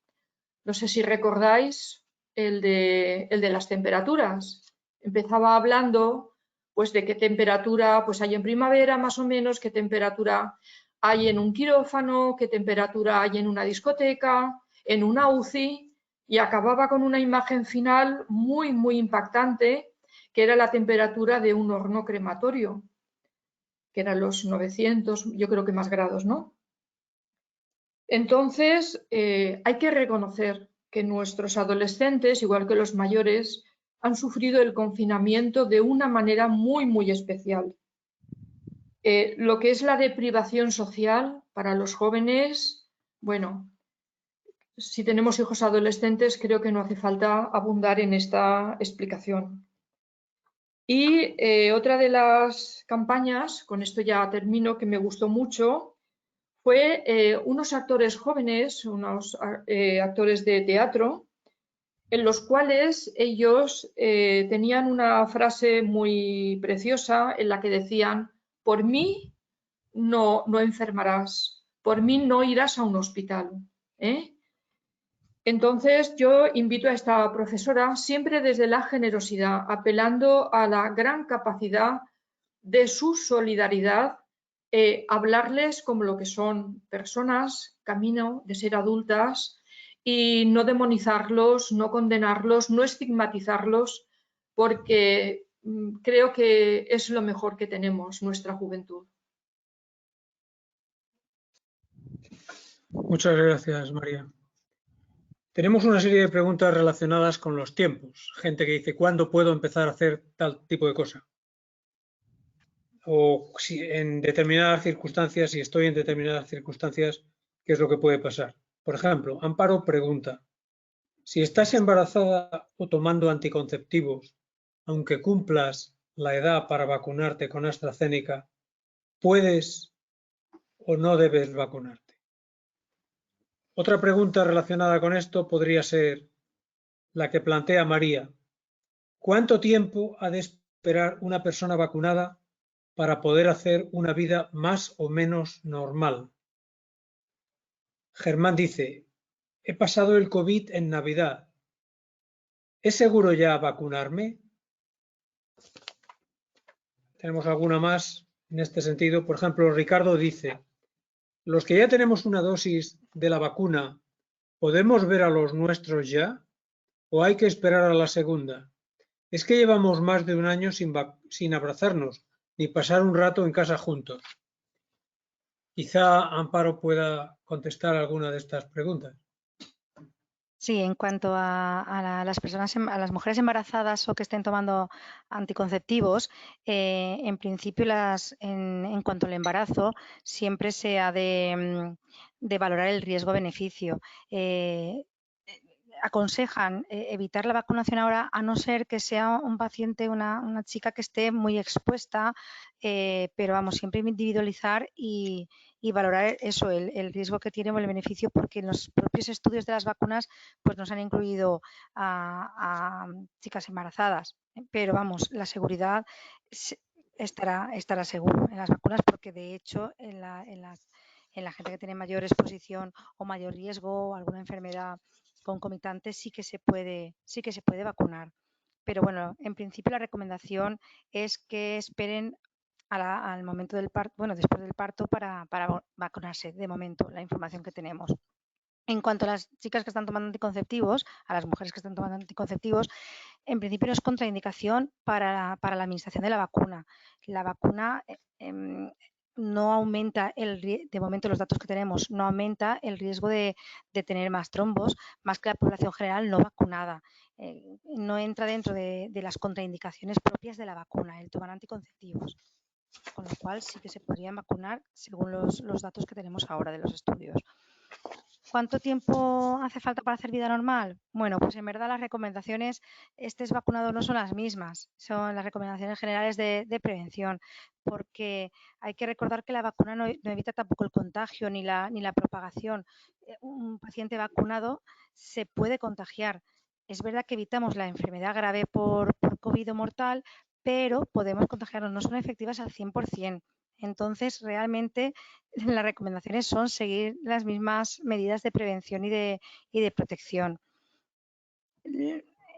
No sé si recordáis el de las temperaturas. Empezaba hablando pues de qué temperatura pues hay en primavera más o menos, qué temperatura hay en un quirófano, qué temperatura hay en una discoteca, en una UCI, y acababa con una imagen final muy, muy impactante, que era la temperatura de un horno crematorio, que eran los 900, yo creo que más grados, ¿no? Entonces, hay que reconocer que nuestros adolescentes, igual que los mayores, han sufrido el confinamiento de una manera muy, muy especial. Lo que es la deprivación social para los jóvenes, bueno, si tenemos hijos adolescentes, creo que no hace falta abundar en esta explicación. Y otra de las campañas, con esto ya termino, que me gustó mucho, fue unos actores jóvenes, unos actores de teatro, en los cuales ellos tenían una frase muy preciosa en la que decían: por mí no enfermarás, por mí no irás a un hospital. Entonces yo invito a esta profesora, siempre desde la generosidad, apelando a la gran capacidad de su solidaridad, hablarles como lo que son personas, camino de ser adultas, y no demonizarlos, no condenarlos, no estigmatizarlos, porque creo que es lo mejor que tenemos, nuestra juventud. Muchas gracias, María. Tenemos una serie de preguntas relacionadas con los tiempos. Gente que dice, ¿cuándo puedo empezar a hacer tal tipo de cosa? O si en determinadas circunstancias, si estoy en determinadas circunstancias, ¿qué es lo que puede pasar? Por ejemplo, Amparo pregunta, si estás embarazada o tomando anticonceptivos, aunque cumplas la edad para vacunarte con AstraZeneca, puedes o no debes vacunarte. Otra pregunta relacionada con esto podría ser la que plantea María. ¿Cuánto tiempo ha de esperar una persona vacunada para poder hacer una vida más o menos normal? Germán dice, he pasado el COVID en Navidad. ¿Es seguro ya vacunarme? Tenemos alguna más en este sentido. Por ejemplo, Ricardo dice, los que ya tenemos una dosis de la vacuna, ¿podemos ver a los nuestros ya? ¿O hay que esperar a la segunda? Es que llevamos más de un año sin abrazarnos ni pasar un rato en casa juntos. Quizá Amparo pueda contestar alguna de estas preguntas. Sí, en cuanto a las personas, a las mujeres embarazadas o que estén tomando anticonceptivos, en principio en cuanto al embarazo siempre se ha de valorar el riesgo-beneficio. Aconsejan evitar la vacunación ahora a no ser que sea un paciente, una chica que esté muy expuesta, pero vamos, siempre individualizar y valorar eso, el riesgo que tiene o el beneficio, porque en los propios estudios de las vacunas pues nos han incluido a chicas embarazadas, pero vamos, la seguridad estará seguro en las vacunas, porque de hecho en la gente que tiene mayor exposición o mayor riesgo o alguna enfermedad concomitante sí que se puede vacunar. Pero bueno, en principio la recomendación es que esperen al momento del parto, bueno, después del parto para vacunarse, de momento, la información que tenemos. En cuanto a las chicas que están tomando anticonceptivos, a las mujeres que están tomando anticonceptivos, en principio no es contraindicación para la administración de la vacuna. La vacuna no aumenta, de momento los datos que tenemos, no aumenta el riesgo de tener más trombos, más que la población general no vacunada. No entra dentro de las contraindicaciones propias de la vacuna, el tomar anticonceptivos. Con lo cual sí que se podrían vacunar según los datos que tenemos ahora de los estudios. ¿Cuánto tiempo hace falta para hacer vida normal? Bueno, pues en verdad las recomendaciones, estés vacunado, no son las mismas, son las recomendaciones generales de prevención, porque hay que recordar que la vacuna no evita tampoco el contagio ni la propagación. Un paciente vacunado se puede contagiar. Es verdad que evitamos la enfermedad grave por COVID o mortal, pero podemos contagiarnos, no son efectivas al 100%. Entonces, realmente las recomendaciones son seguir las mismas medidas de prevención y de protección.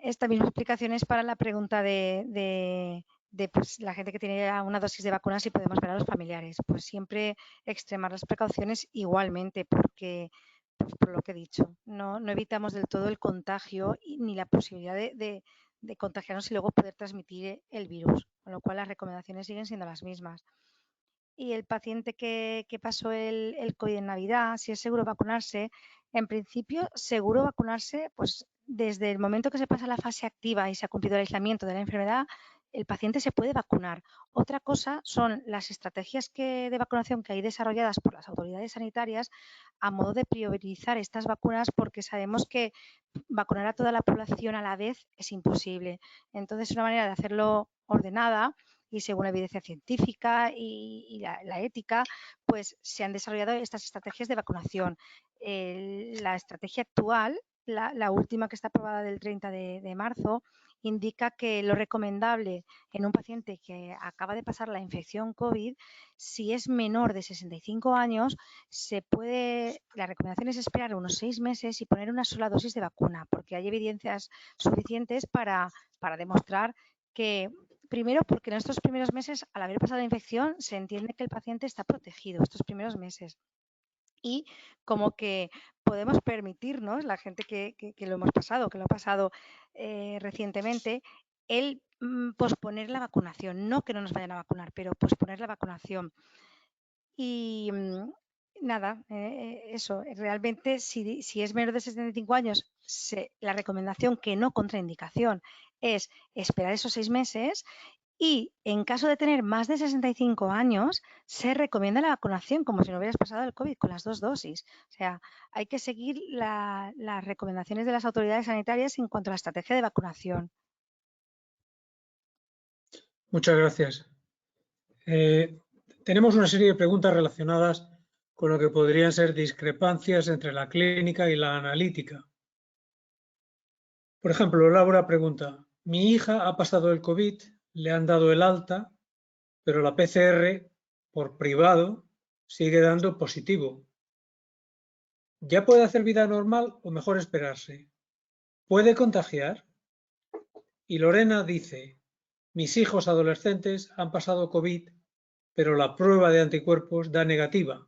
Esta misma explicación es para la pregunta de pues, la gente que tiene ya una dosis de vacunas y podemos ver a los familiares. Pues siempre extremar las precauciones igualmente, porque pues, por lo que he dicho, no evitamos del todo el contagio ni la posibilidad de contagiarnos y luego poder transmitir el virus, con lo cual las recomendaciones siguen siendo las mismas. Y el paciente que pasó el COVID en Navidad, si es seguro vacunarse, en principio seguro vacunarse, pues desde el momento que se pasa la fase activa y se ha cumplido el aislamiento de la enfermedad, el paciente se puede vacunar. Otra cosa son las estrategias de vacunación que hay desarrolladas por las autoridades sanitarias a modo de priorizar estas vacunas, porque sabemos que vacunar a toda la población a la vez es imposible. Entonces, una manera de hacerlo ordenada y según la evidencia científica y la ética, pues se han desarrollado estas estrategias de vacunación. La estrategia actual, la última que está aprobada del 30 de marzo, indica que lo recomendable en un paciente que acaba de pasar la infección COVID, si es menor de 65 años, la recomendación es esperar unos 6 meses y poner una sola dosis de vacuna, porque hay evidencias suficientes para demostrar que, primero, porque en estos primeros meses, al haber pasado la infección, se entiende que el paciente está protegido estos primeros meses. Y como que podemos permitirnos, la gente que lo hemos pasado, que lo ha pasado recientemente, el posponer la vacunación. No que no nos vayan a vacunar, pero posponer la vacunación. Y nada, eso, realmente si es menor de 65 años, la recomendación, que no contraindicación, es esperar esos 6 meses. Y en caso de tener más de 65 años, se recomienda la vacunación como si no hubieras pasado el COVID con las 2 dosis. O sea, hay que seguir las recomendaciones de las autoridades sanitarias en cuanto a la estrategia de vacunación. Muchas gracias. Tenemos una serie de preguntas relacionadas con lo que podrían ser discrepancias entre la clínica y la analítica. Por ejemplo, Laura pregunta, mi hija ha pasado el COVID, le han dado el alta, pero la PCR por privado sigue dando positivo. ¿Ya puede hacer vida normal o mejor esperarse? ¿Puede contagiar? Y Lorena dice, mis hijos adolescentes han pasado COVID, pero la prueba de anticuerpos da negativa.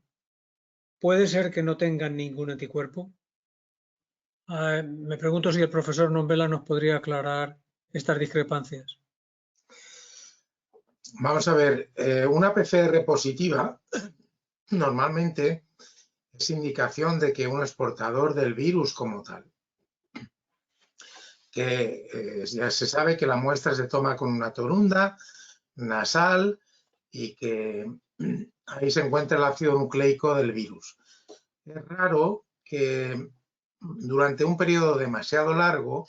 ¿Puede ser que no tengan ningún anticuerpo? Me pregunto si el profesor Nombela nos podría aclarar estas discrepancias. Vamos a ver, una PCR positiva normalmente es indicación de que uno es portador del virus como tal. Que ya se sabe que la muestra se toma con una torunda nasal y que ahí se encuentra el ácido nucleico del virus. Es raro que durante un periodo demasiado largo,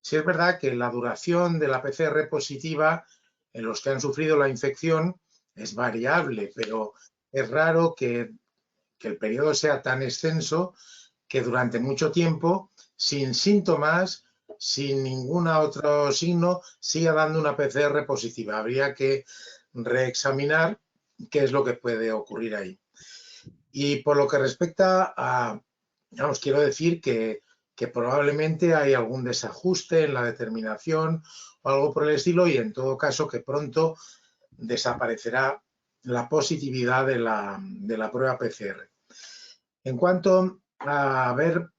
sí es verdad que la duración de la PCR positiva en los que han sufrido la infección es variable, pero es raro que el periodo sea tan extenso que durante mucho tiempo, sin síntomas, sin ningún otro signo, siga dando una PCR positiva. Habría que reexaminar qué es lo que puede ocurrir ahí. Y por lo que respecta a, vamos, quiero decir que probablemente hay algún desajuste en la determinación o algo por el estilo y en todo caso que pronto desaparecerá la positividad de la prueba PCR. En cuanto a haber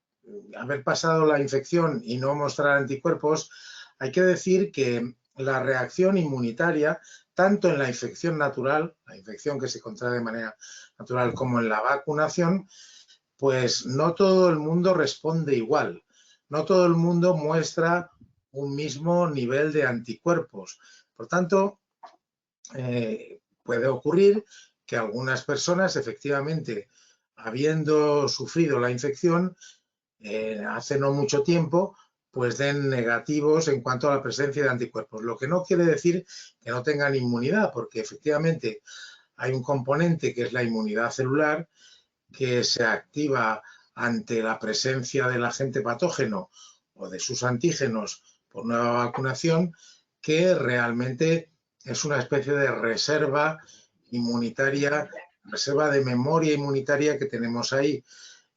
pasado la infección y no mostrar anticuerpos, hay que decir que la reacción inmunitaria, tanto en la infección natural, la infección que se contrae de manera natural, como en la vacunación, pues no todo el mundo responde igual. No todo el mundo muestra un mismo nivel de anticuerpos. Por tanto, puede ocurrir que algunas personas, efectivamente, habiendo sufrido la infección, hace no mucho tiempo, pues den negativos en cuanto a la presencia de anticuerpos. Lo que no quiere decir que no tengan inmunidad, porque efectivamente hay un componente que es la inmunidad celular que se activa ante la presencia del agente patógeno o de sus antígenos por una vacunación, que realmente es una especie de reserva inmunitaria, reserva de memoria inmunitaria que tenemos ahí.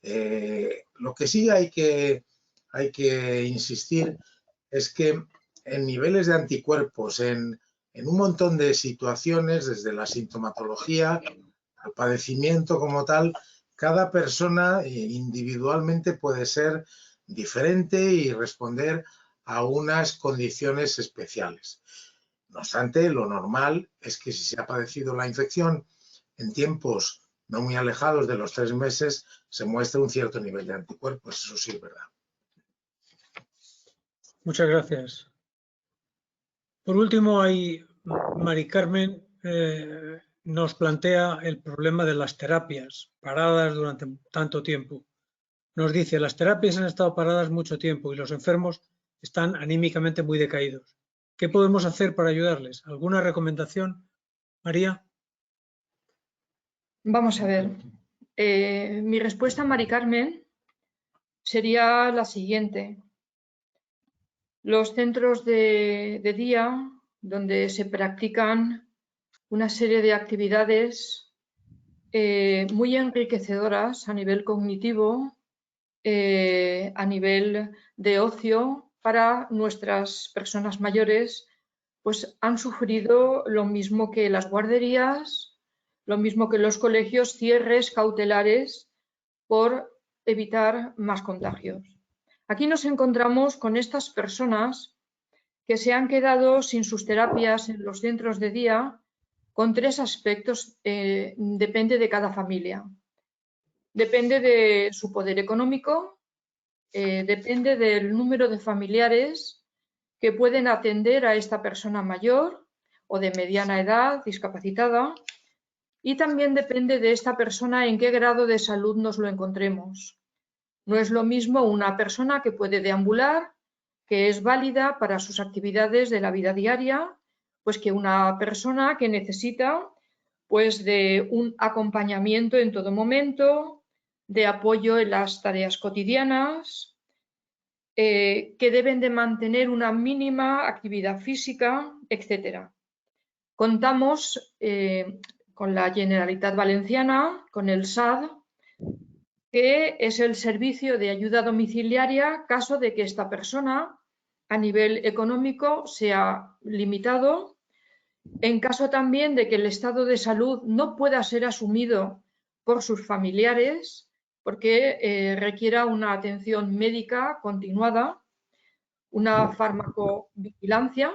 Lo que sí hay que insistir es que en niveles de anticuerpos, en un montón de situaciones, desde la sintomatología al padecimiento como tal, cada persona individualmente puede ser diferente y responder a unas condiciones especiales. No obstante, lo normal es que si se ha padecido la infección en tiempos no muy alejados de los 3 meses, se muestra un cierto nivel de anticuerpos, eso sí es verdad. Muchas gracias. Por último, Mari Carmen nos plantea el problema de las terapias paradas durante tanto tiempo. Nos dice, las terapias han estado paradas mucho tiempo y los enfermos están anímicamente muy decaídos. ¿Qué podemos hacer para ayudarles? ¿Alguna recomendación, María? Vamos a ver. Mi respuesta, Mari Carmen, sería la siguiente. Los centros de día, donde se practican una serie de actividades muy enriquecedoras a nivel cognitivo, a nivel de ocio para nuestras personas mayores, pues han sufrido lo mismo que las guarderías, lo mismo que los colegios, cierres cautelares por evitar más contagios. Aquí nos encontramos con estas personas que se han quedado sin sus terapias en los centros de día con 3 aspectos, depende de cada familia. Depende de su poder económico, depende del número de familiares que pueden atender a esta persona mayor o de mediana edad, discapacitada, y también depende de esta persona en qué grado de salud nos lo encontremos. No es lo mismo una persona que puede deambular, que es válida para sus actividades de la vida diaria, pues que una persona que necesita pues de un acompañamiento en todo momento, de apoyo en las tareas cotidianas, que deben de mantener una mínima actividad física, etc. Contamos con la Generalitat Valenciana, con el SAD, que es el servicio de ayuda domiciliaria caso de que esta persona a nivel económico sea limitado, en caso también de que el estado de salud no pueda ser asumido por sus familiares porque requiera una atención médica continuada, una farmacovigilancia,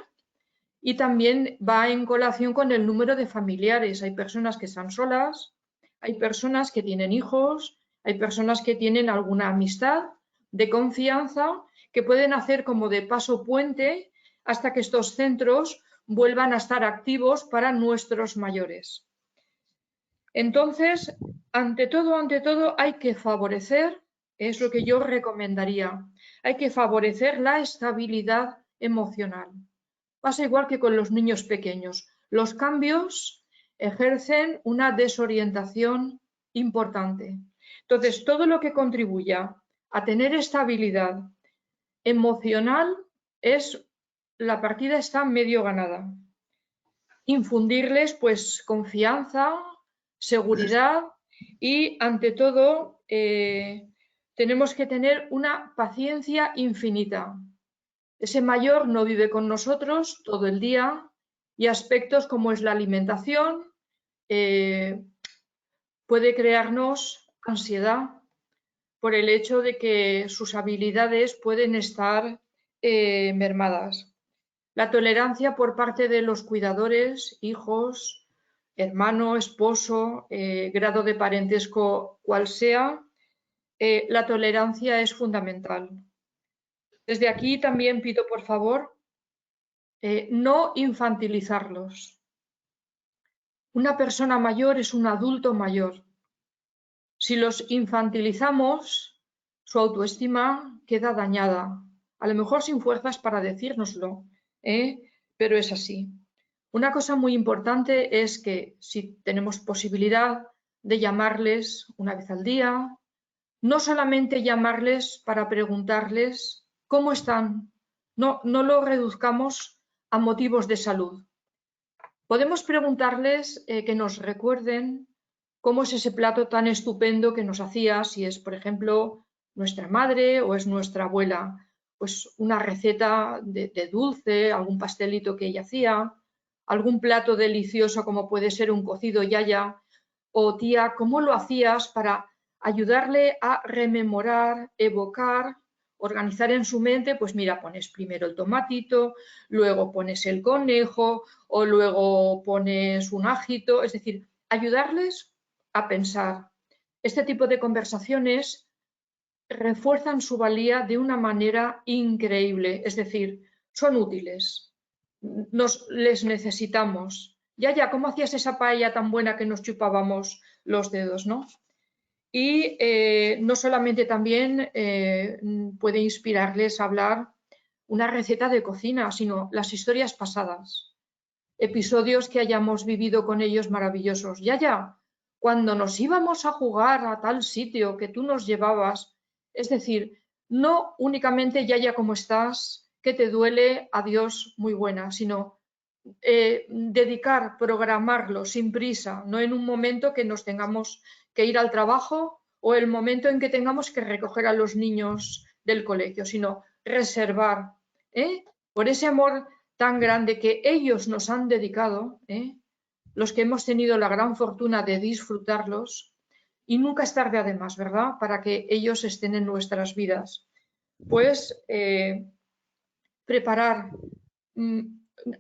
y también va en colación con el número de familiares. Hay personas que están solas, hay personas que tienen hijos, hay personas que tienen alguna amistad de confianza que pueden hacer como de paso puente hasta que estos centros vuelvan a estar activos para nuestros mayores. Entonces, ante todo, hay que favorecer, es lo que yo recomendaría, hay que favorecer la estabilidad emocional. Pasa igual que con los niños pequeños. Los cambios ejercen una desorientación importante. Entonces, todo lo que contribuya a tener estabilidad emocional la partida está medio ganada. Infundirles pues confianza, seguridad y ante todo tenemos que tener una paciencia infinita. Ese mayor no vive con nosotros todo el día y aspectos como es la alimentación puede crearnos ansiedad por el hecho de que sus habilidades pueden estar mermadas. La tolerancia por parte de los cuidadores, hijos, hermano, esposo, grado de parentesco cual sea, la tolerancia es fundamental. Desde aquí también pido, por favor, no infantilizarlos. Una persona mayor es un adulto mayor. Si los infantilizamos, su autoestima queda dañada, a lo mejor sin fuerzas para decírnoslo, pero es así. Una cosa muy importante es que si tenemos posibilidad de llamarles una vez al día, no solamente llamarles para preguntarles cómo están, no lo reduzcamos a motivos de salud. Podemos preguntarles que nos recuerden cómo es ese plato tan estupendo que nos hacía, si es, por ejemplo, nuestra madre o es nuestra abuela, pues una receta de dulce, algún pastelito que ella hacía, algún plato delicioso como puede ser un cocido yaya, o tía, ¿cómo lo hacías para ayudarle a rememorar, evocar, organizar en su mente? Pues mira, pones primero el tomatito, luego pones el conejo o luego pones un ajito, es decir, ayudarles a pensar. Este tipo de conversaciones refuerzan su valía de una manera increíble, es decir, son útiles, les necesitamos. Ya, ¿cómo hacías esa paella tan buena que nos chupábamos los dedos, ¿no? Y no solamente también puede inspirarles a hablar una receta de cocina, sino las historias pasadas, episodios que hayamos vivido con ellos maravillosos. Ya, cuando nos íbamos a jugar a tal sitio que tú nos llevabas, es decir, no únicamente ya, ¿cómo estás? ¿Qué te duele? Adiós, muy buena, sino dedicar, programarlo sin prisa, no en un momento que nos tengamos que ir al trabajo o el momento en que tengamos que recoger a los niños del colegio, sino reservar, por ese amor tan grande que ellos nos han dedicado, los que hemos tenido la gran fortuna de disfrutarlos, y nunca es tarde además, ¿verdad?, para que ellos estén en nuestras vidas. Pues preparar,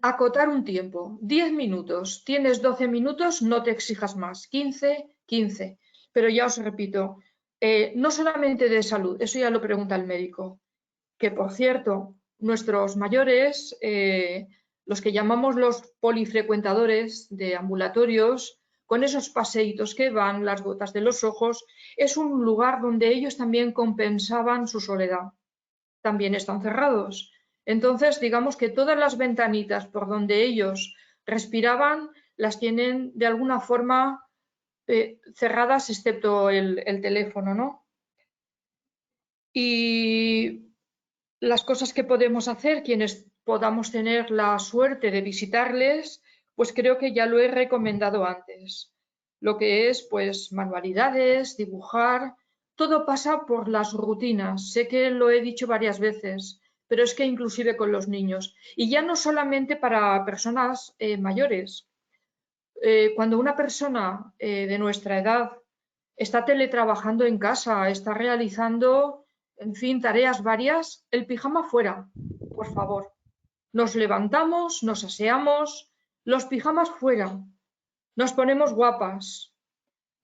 acotar un tiempo, 10 minutos, tienes 12 minutos, no te exijas más, 15, pero ya os repito, no solamente de salud, eso ya lo pregunta el médico, que por cierto, nuestros mayores, los que llamamos los polifrecuentadores de ambulatorios, con esos paseitos que van, las gotas de los ojos, es un lugar donde ellos también compensaban su soledad. También están cerrados. Entonces, digamos que todas las ventanitas por donde ellos respiraban las tienen de alguna forma cerradas, excepto el teléfono, ¿no? Y las cosas que podemos hacer, quienes podamos tener la suerte de visitarles, pues creo que ya lo he recomendado antes. Lo que es, pues, manualidades, dibujar, todo pasa por las rutinas. Sé que lo he dicho varias veces, pero es que inclusive con los niños. Y ya no solamente para personas mayores. Cuando una persona de nuestra edad está teletrabajando en casa, está realizando, en fin, tareas varias, el pijama fuera, por favor. Nos levantamos, nos aseamos, los pijamas fuera, nos ponemos guapas,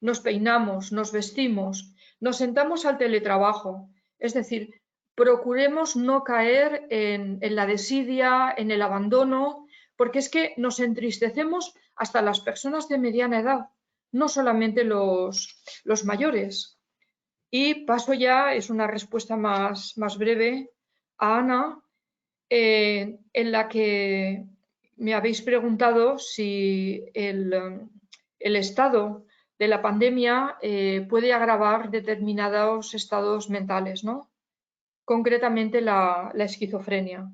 nos peinamos, nos vestimos, nos sentamos al teletrabajo. Es decir, procuremos no caer en la desidia, en el abandono, porque es que nos entristecemos hasta las personas de mediana edad, no solamente los mayores. Y paso ya, es una respuesta más breve, a Ana, en la que me habéis preguntado si el estado de la pandemia puede agravar determinados estados mentales, ¿no? Concretamente la esquizofrenia.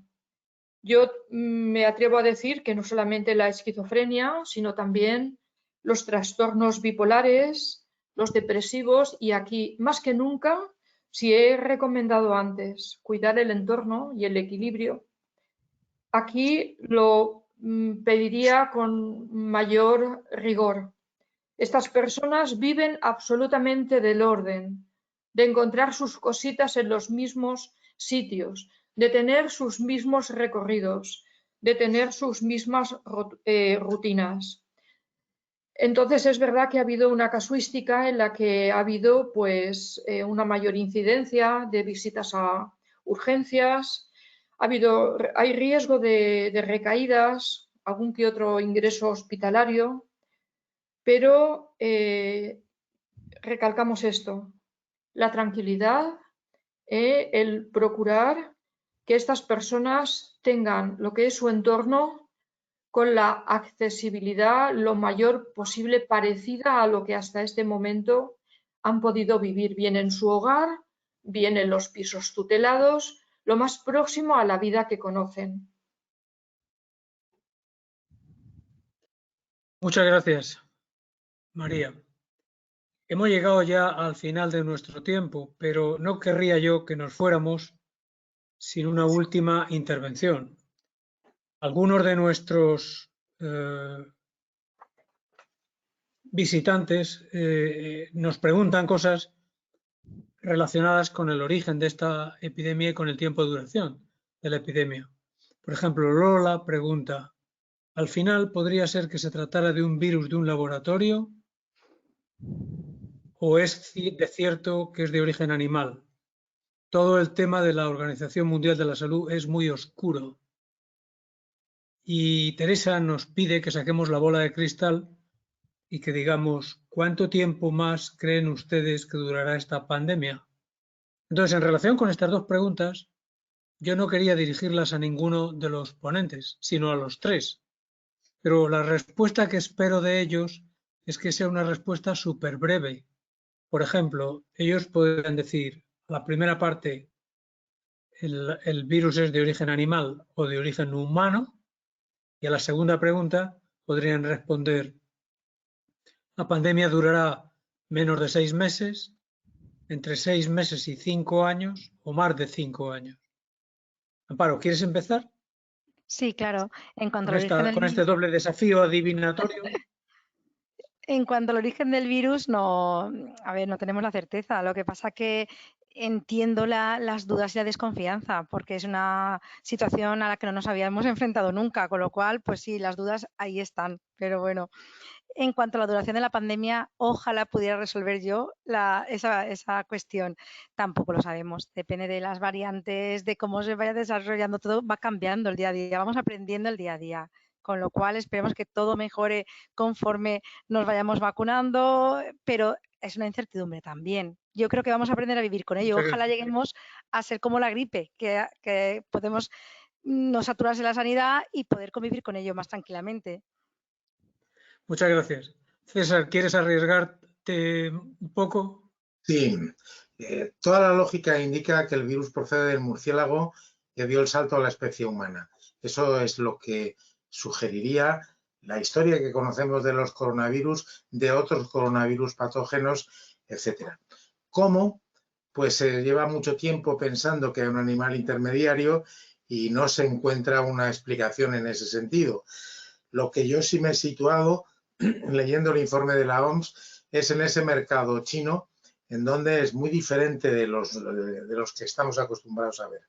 Yo me atrevo a decir que no solamente la esquizofrenia, sino también los trastornos bipolares, los depresivos y aquí, más que nunca, si he recomendado antes cuidar el entorno y el equilibrio, aquí lo pediría con mayor rigor. Estas personas viven absolutamente del orden, de encontrar sus cositas en los mismos sitios, de tener sus mismos recorridos, de tener sus mismas rutinas. Entonces es verdad que ha habido una casuística en la que ha habido pues una mayor incidencia de visitas a urgencias, hay riesgo de recaídas, algún que otro ingreso hospitalario, pero recalcamos esto, la tranquilidad, el procurar que estas personas tengan lo que es su entorno con la accesibilidad lo mayor posible parecida a lo que hasta este momento han podido vivir, bien en su hogar, bien en los pisos tutelados, lo más próximo a la vida que conocen. Muchas gracias, María. Hemos llegado ya al final de nuestro tiempo, pero no querría yo que nos fuéramos sin una última intervención. Algunos de nuestros visitantes nos preguntan cosas relacionadas con el origen de esta epidemia y con el tiempo de duración de la epidemia. Por ejemplo, Lola pregunta, ¿al final podría ser que se tratara de un virus de un laboratorio o es de cierto que es de origen animal? Todo el tema de la Organización Mundial de la Salud es muy oscuro. Y Teresa nos pide que saquemos la bola de cristal y que digamos, ¿cuánto tiempo más creen ustedes que durará esta pandemia? Entonces, en relación con estas dos preguntas, yo no quería dirigirlas a ninguno de los ponentes, sino a los tres. Pero la respuesta que espero de ellos es que sea una respuesta súper breve. Por ejemplo, ellos podrían decir, la primera parte, el virus es de origen animal o de origen humano, y a la segunda pregunta podrían responder, la pandemia durará menos de 6 meses, entre 6 meses y 5 años o más de 5 años. Amparo, ¿quieres empezar? Sí, claro. En cuanto al origen del Con este doble desafío adivinatorio. En cuanto al origen del virus, no, a ver, no tenemos la certeza. Lo que pasa que entiendo las dudas y la desconfianza, porque es una situación a la que no nos habíamos enfrentado nunca, con lo cual, pues sí, las dudas ahí están. Pero bueno, en cuanto a la duración de la pandemia, ojalá pudiera resolver yo esa cuestión. Tampoco lo sabemos. Depende de las variantes, de cómo se vaya desarrollando todo, va cambiando el día a día, vamos aprendiendo el día a día. Con lo cual esperemos que todo mejore conforme nos vayamos vacunando, pero es una incertidumbre también. Yo creo que vamos a aprender a vivir con ello. Ojalá lleguemos a ser como la gripe, que podemos no saturarse la sanidad y poder convivir con ello más tranquilamente. Muchas gracias. César, ¿quieres arriesgarte un poco? Sí, toda la lógica indica que el virus procede del murciélago que dio el salto a la especie humana. Eso es lo que sugeriría la historia que conocemos de los coronavirus, de otros coronavirus patógenos, etcétera. ¿Cómo? Pues se lleva mucho tiempo pensando que hay un animal intermediario y no se encuentra una explicación en ese sentido. Lo que yo sí me he situado leyendo el informe de la OMS es en ese mercado chino, en donde es muy diferente de los que estamos acostumbrados a ver.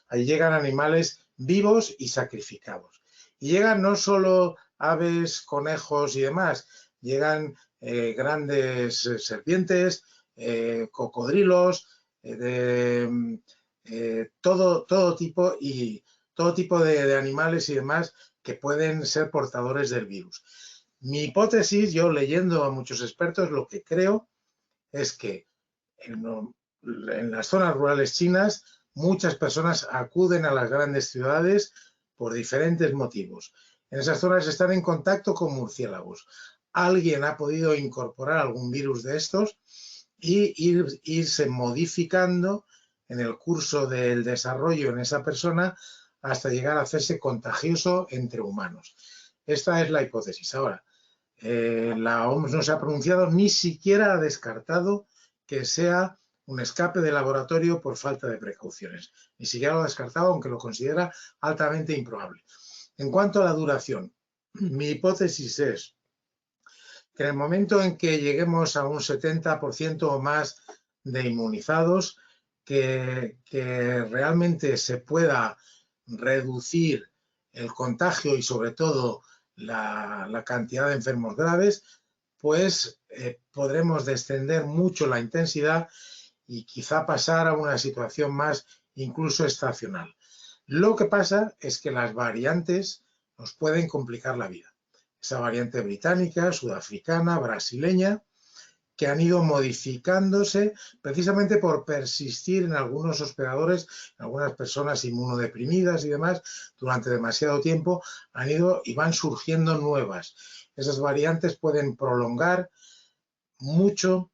Ahí llegan animales vivos y sacrificados. Y llegan no solo aves, conejos y demás, llegan grandes serpientes, cocodrilos, todo tipo de animales y demás que pueden ser portadores del virus. Mi hipótesis, yo leyendo a muchos expertos, lo que creo es que en las zonas rurales chinas muchas personas acuden a las grandes ciudades por diferentes motivos. En esas zonas están en contacto con murciélagos. Alguien ha podido incorporar algún virus de estos y irse modificando en el curso del desarrollo en esa persona hasta llegar a hacerse contagioso entre humanos. Esta es la hipótesis. Ahora, la OMS no se ha pronunciado, ni siquiera ha descartado que sea un escape de laboratorio por falta de precauciones. Ni siquiera lo ha descartado, aunque lo considera altamente improbable. En cuanto a la duración, mi hipótesis es que en el momento en que lleguemos a un 70% o más de inmunizados, que realmente se pueda reducir el contagio y sobre todo la cantidad de enfermos graves, pues podremos descender mucho la intensidad y quizá pasar a una situación más incluso estacional. Lo que pasa es que las variantes nos pueden complicar la vida. Esa variante británica, sudafricana, brasileña, que han ido modificándose precisamente por persistir en algunos hospedadores, en algunas personas inmunodeprimidas y demás, durante demasiado tiempo, han ido y van surgiendo nuevas. Esas variantes pueden prolongar mucho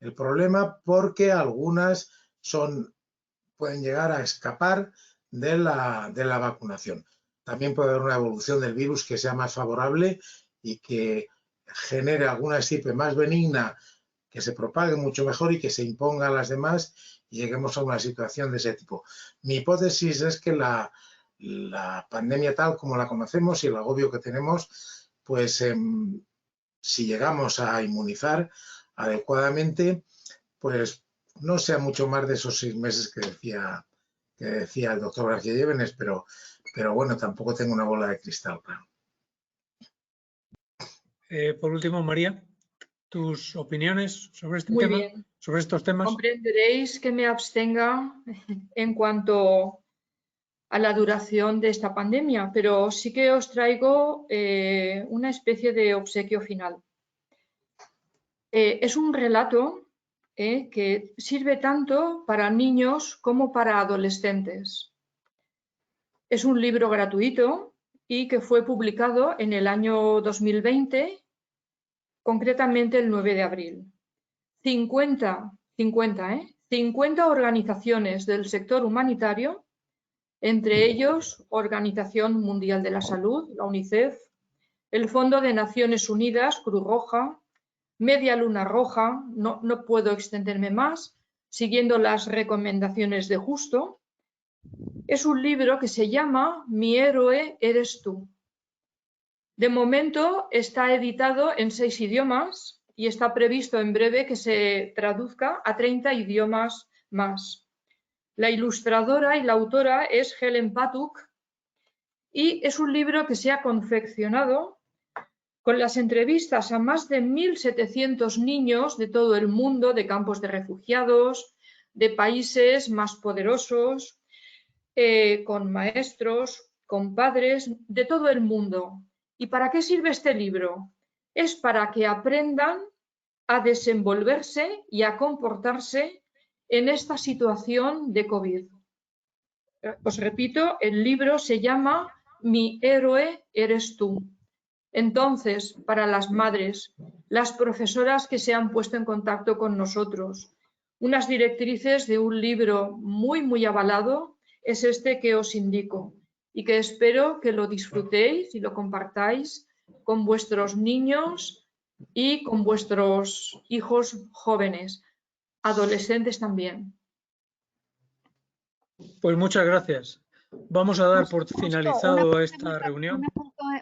el problema porque algunas pueden llegar a escapar de la vacunación. También puede haber una evolución del virus que sea más favorable y que genere alguna estirpe más benigna, que se propague mucho mejor y que se imponga a las demás y lleguemos a una situación de ese tipo. Mi hipótesis es que la pandemia tal como la conocemos y el agobio que tenemos, pues si llegamos a inmunizar adecuadamente, pues no sea mucho más de esos 6 meses que decía el doctor García Llévenes, pero bueno, tampoco tengo una bola de cristal, claro. Por último, María, tus opiniones sobre este Muy tema, bien. sobre estos temas. Comprenderéis que me abstenga en cuanto a la duración de esta pandemia, pero sí que os traigo una especie de obsequio final. Es un relato que sirve tanto para niños como para adolescentes. Es un libro gratuito y que fue publicado en el año 2020, concretamente el 9 de abril. 50 organizaciones del sector humanitario, entre ellos Organización Mundial de la Salud, la UNICEF, el Fondo de Naciones Unidas, Cruz Roja, Media Luna Roja, no puedo extenderme más, siguiendo las recomendaciones de Justo. Es un libro que se llama Mi héroe eres tú. De momento está editado en 6 idiomas y está previsto en breve que se traduzca a 30 idiomas más. La ilustradora y la autora es Helen Patuk y es un libro que se ha confeccionado con las entrevistas a más de 1.700 niños de todo el mundo, de campos de refugiados, de países más poderosos, con maestros, con padres, de todo el mundo. ¿Y para qué sirve este libro? Es para que aprendan a desenvolverse y a comportarse en esta situación de COVID. os repito, el libro se llama Mi héroe eres tú. Entonces, para las madres, las profesoras que se han puesto en contacto con nosotros, unas directrices de un libro muy, muy avalado es este que os indico y que espero que lo disfrutéis y lo compartáis con vuestros niños y con vuestros hijos jóvenes, adolescentes también. Pues muchas gracias. Vamos a dar por finalizado esta reunión.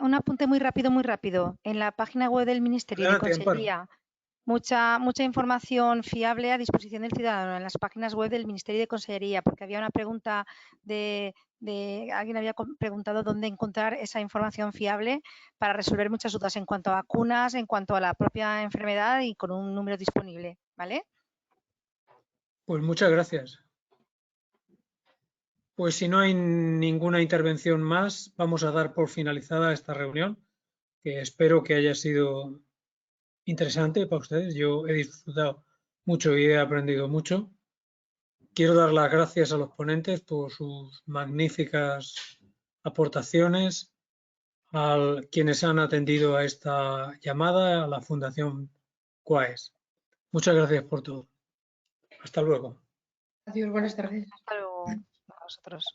Un apunte muy rápido. En la página web del Ministerio de Adelante, Amparo. Consellería, mucha información fiable a disposición del ciudadano en las páginas web del Ministerio de Consellería, porque había una pregunta alguien había preguntado dónde encontrar esa información fiable para resolver muchas dudas en cuanto a vacunas, en cuanto a la propia enfermedad y con un número disponible, ¿vale? Pues muchas gracias. Pues si no hay ninguna intervención más, vamos a dar por finalizada esta reunión, que espero que haya sido interesante para ustedes. Yo he disfrutado mucho y he aprendido mucho. Quiero dar las gracias a los ponentes por sus magníficas aportaciones, a quienes han atendido a esta llamada, a la Fundación CUAES. Muchas gracias por todo. Hasta luego. Adiós, buenas tardes. Hasta luego a vosotros.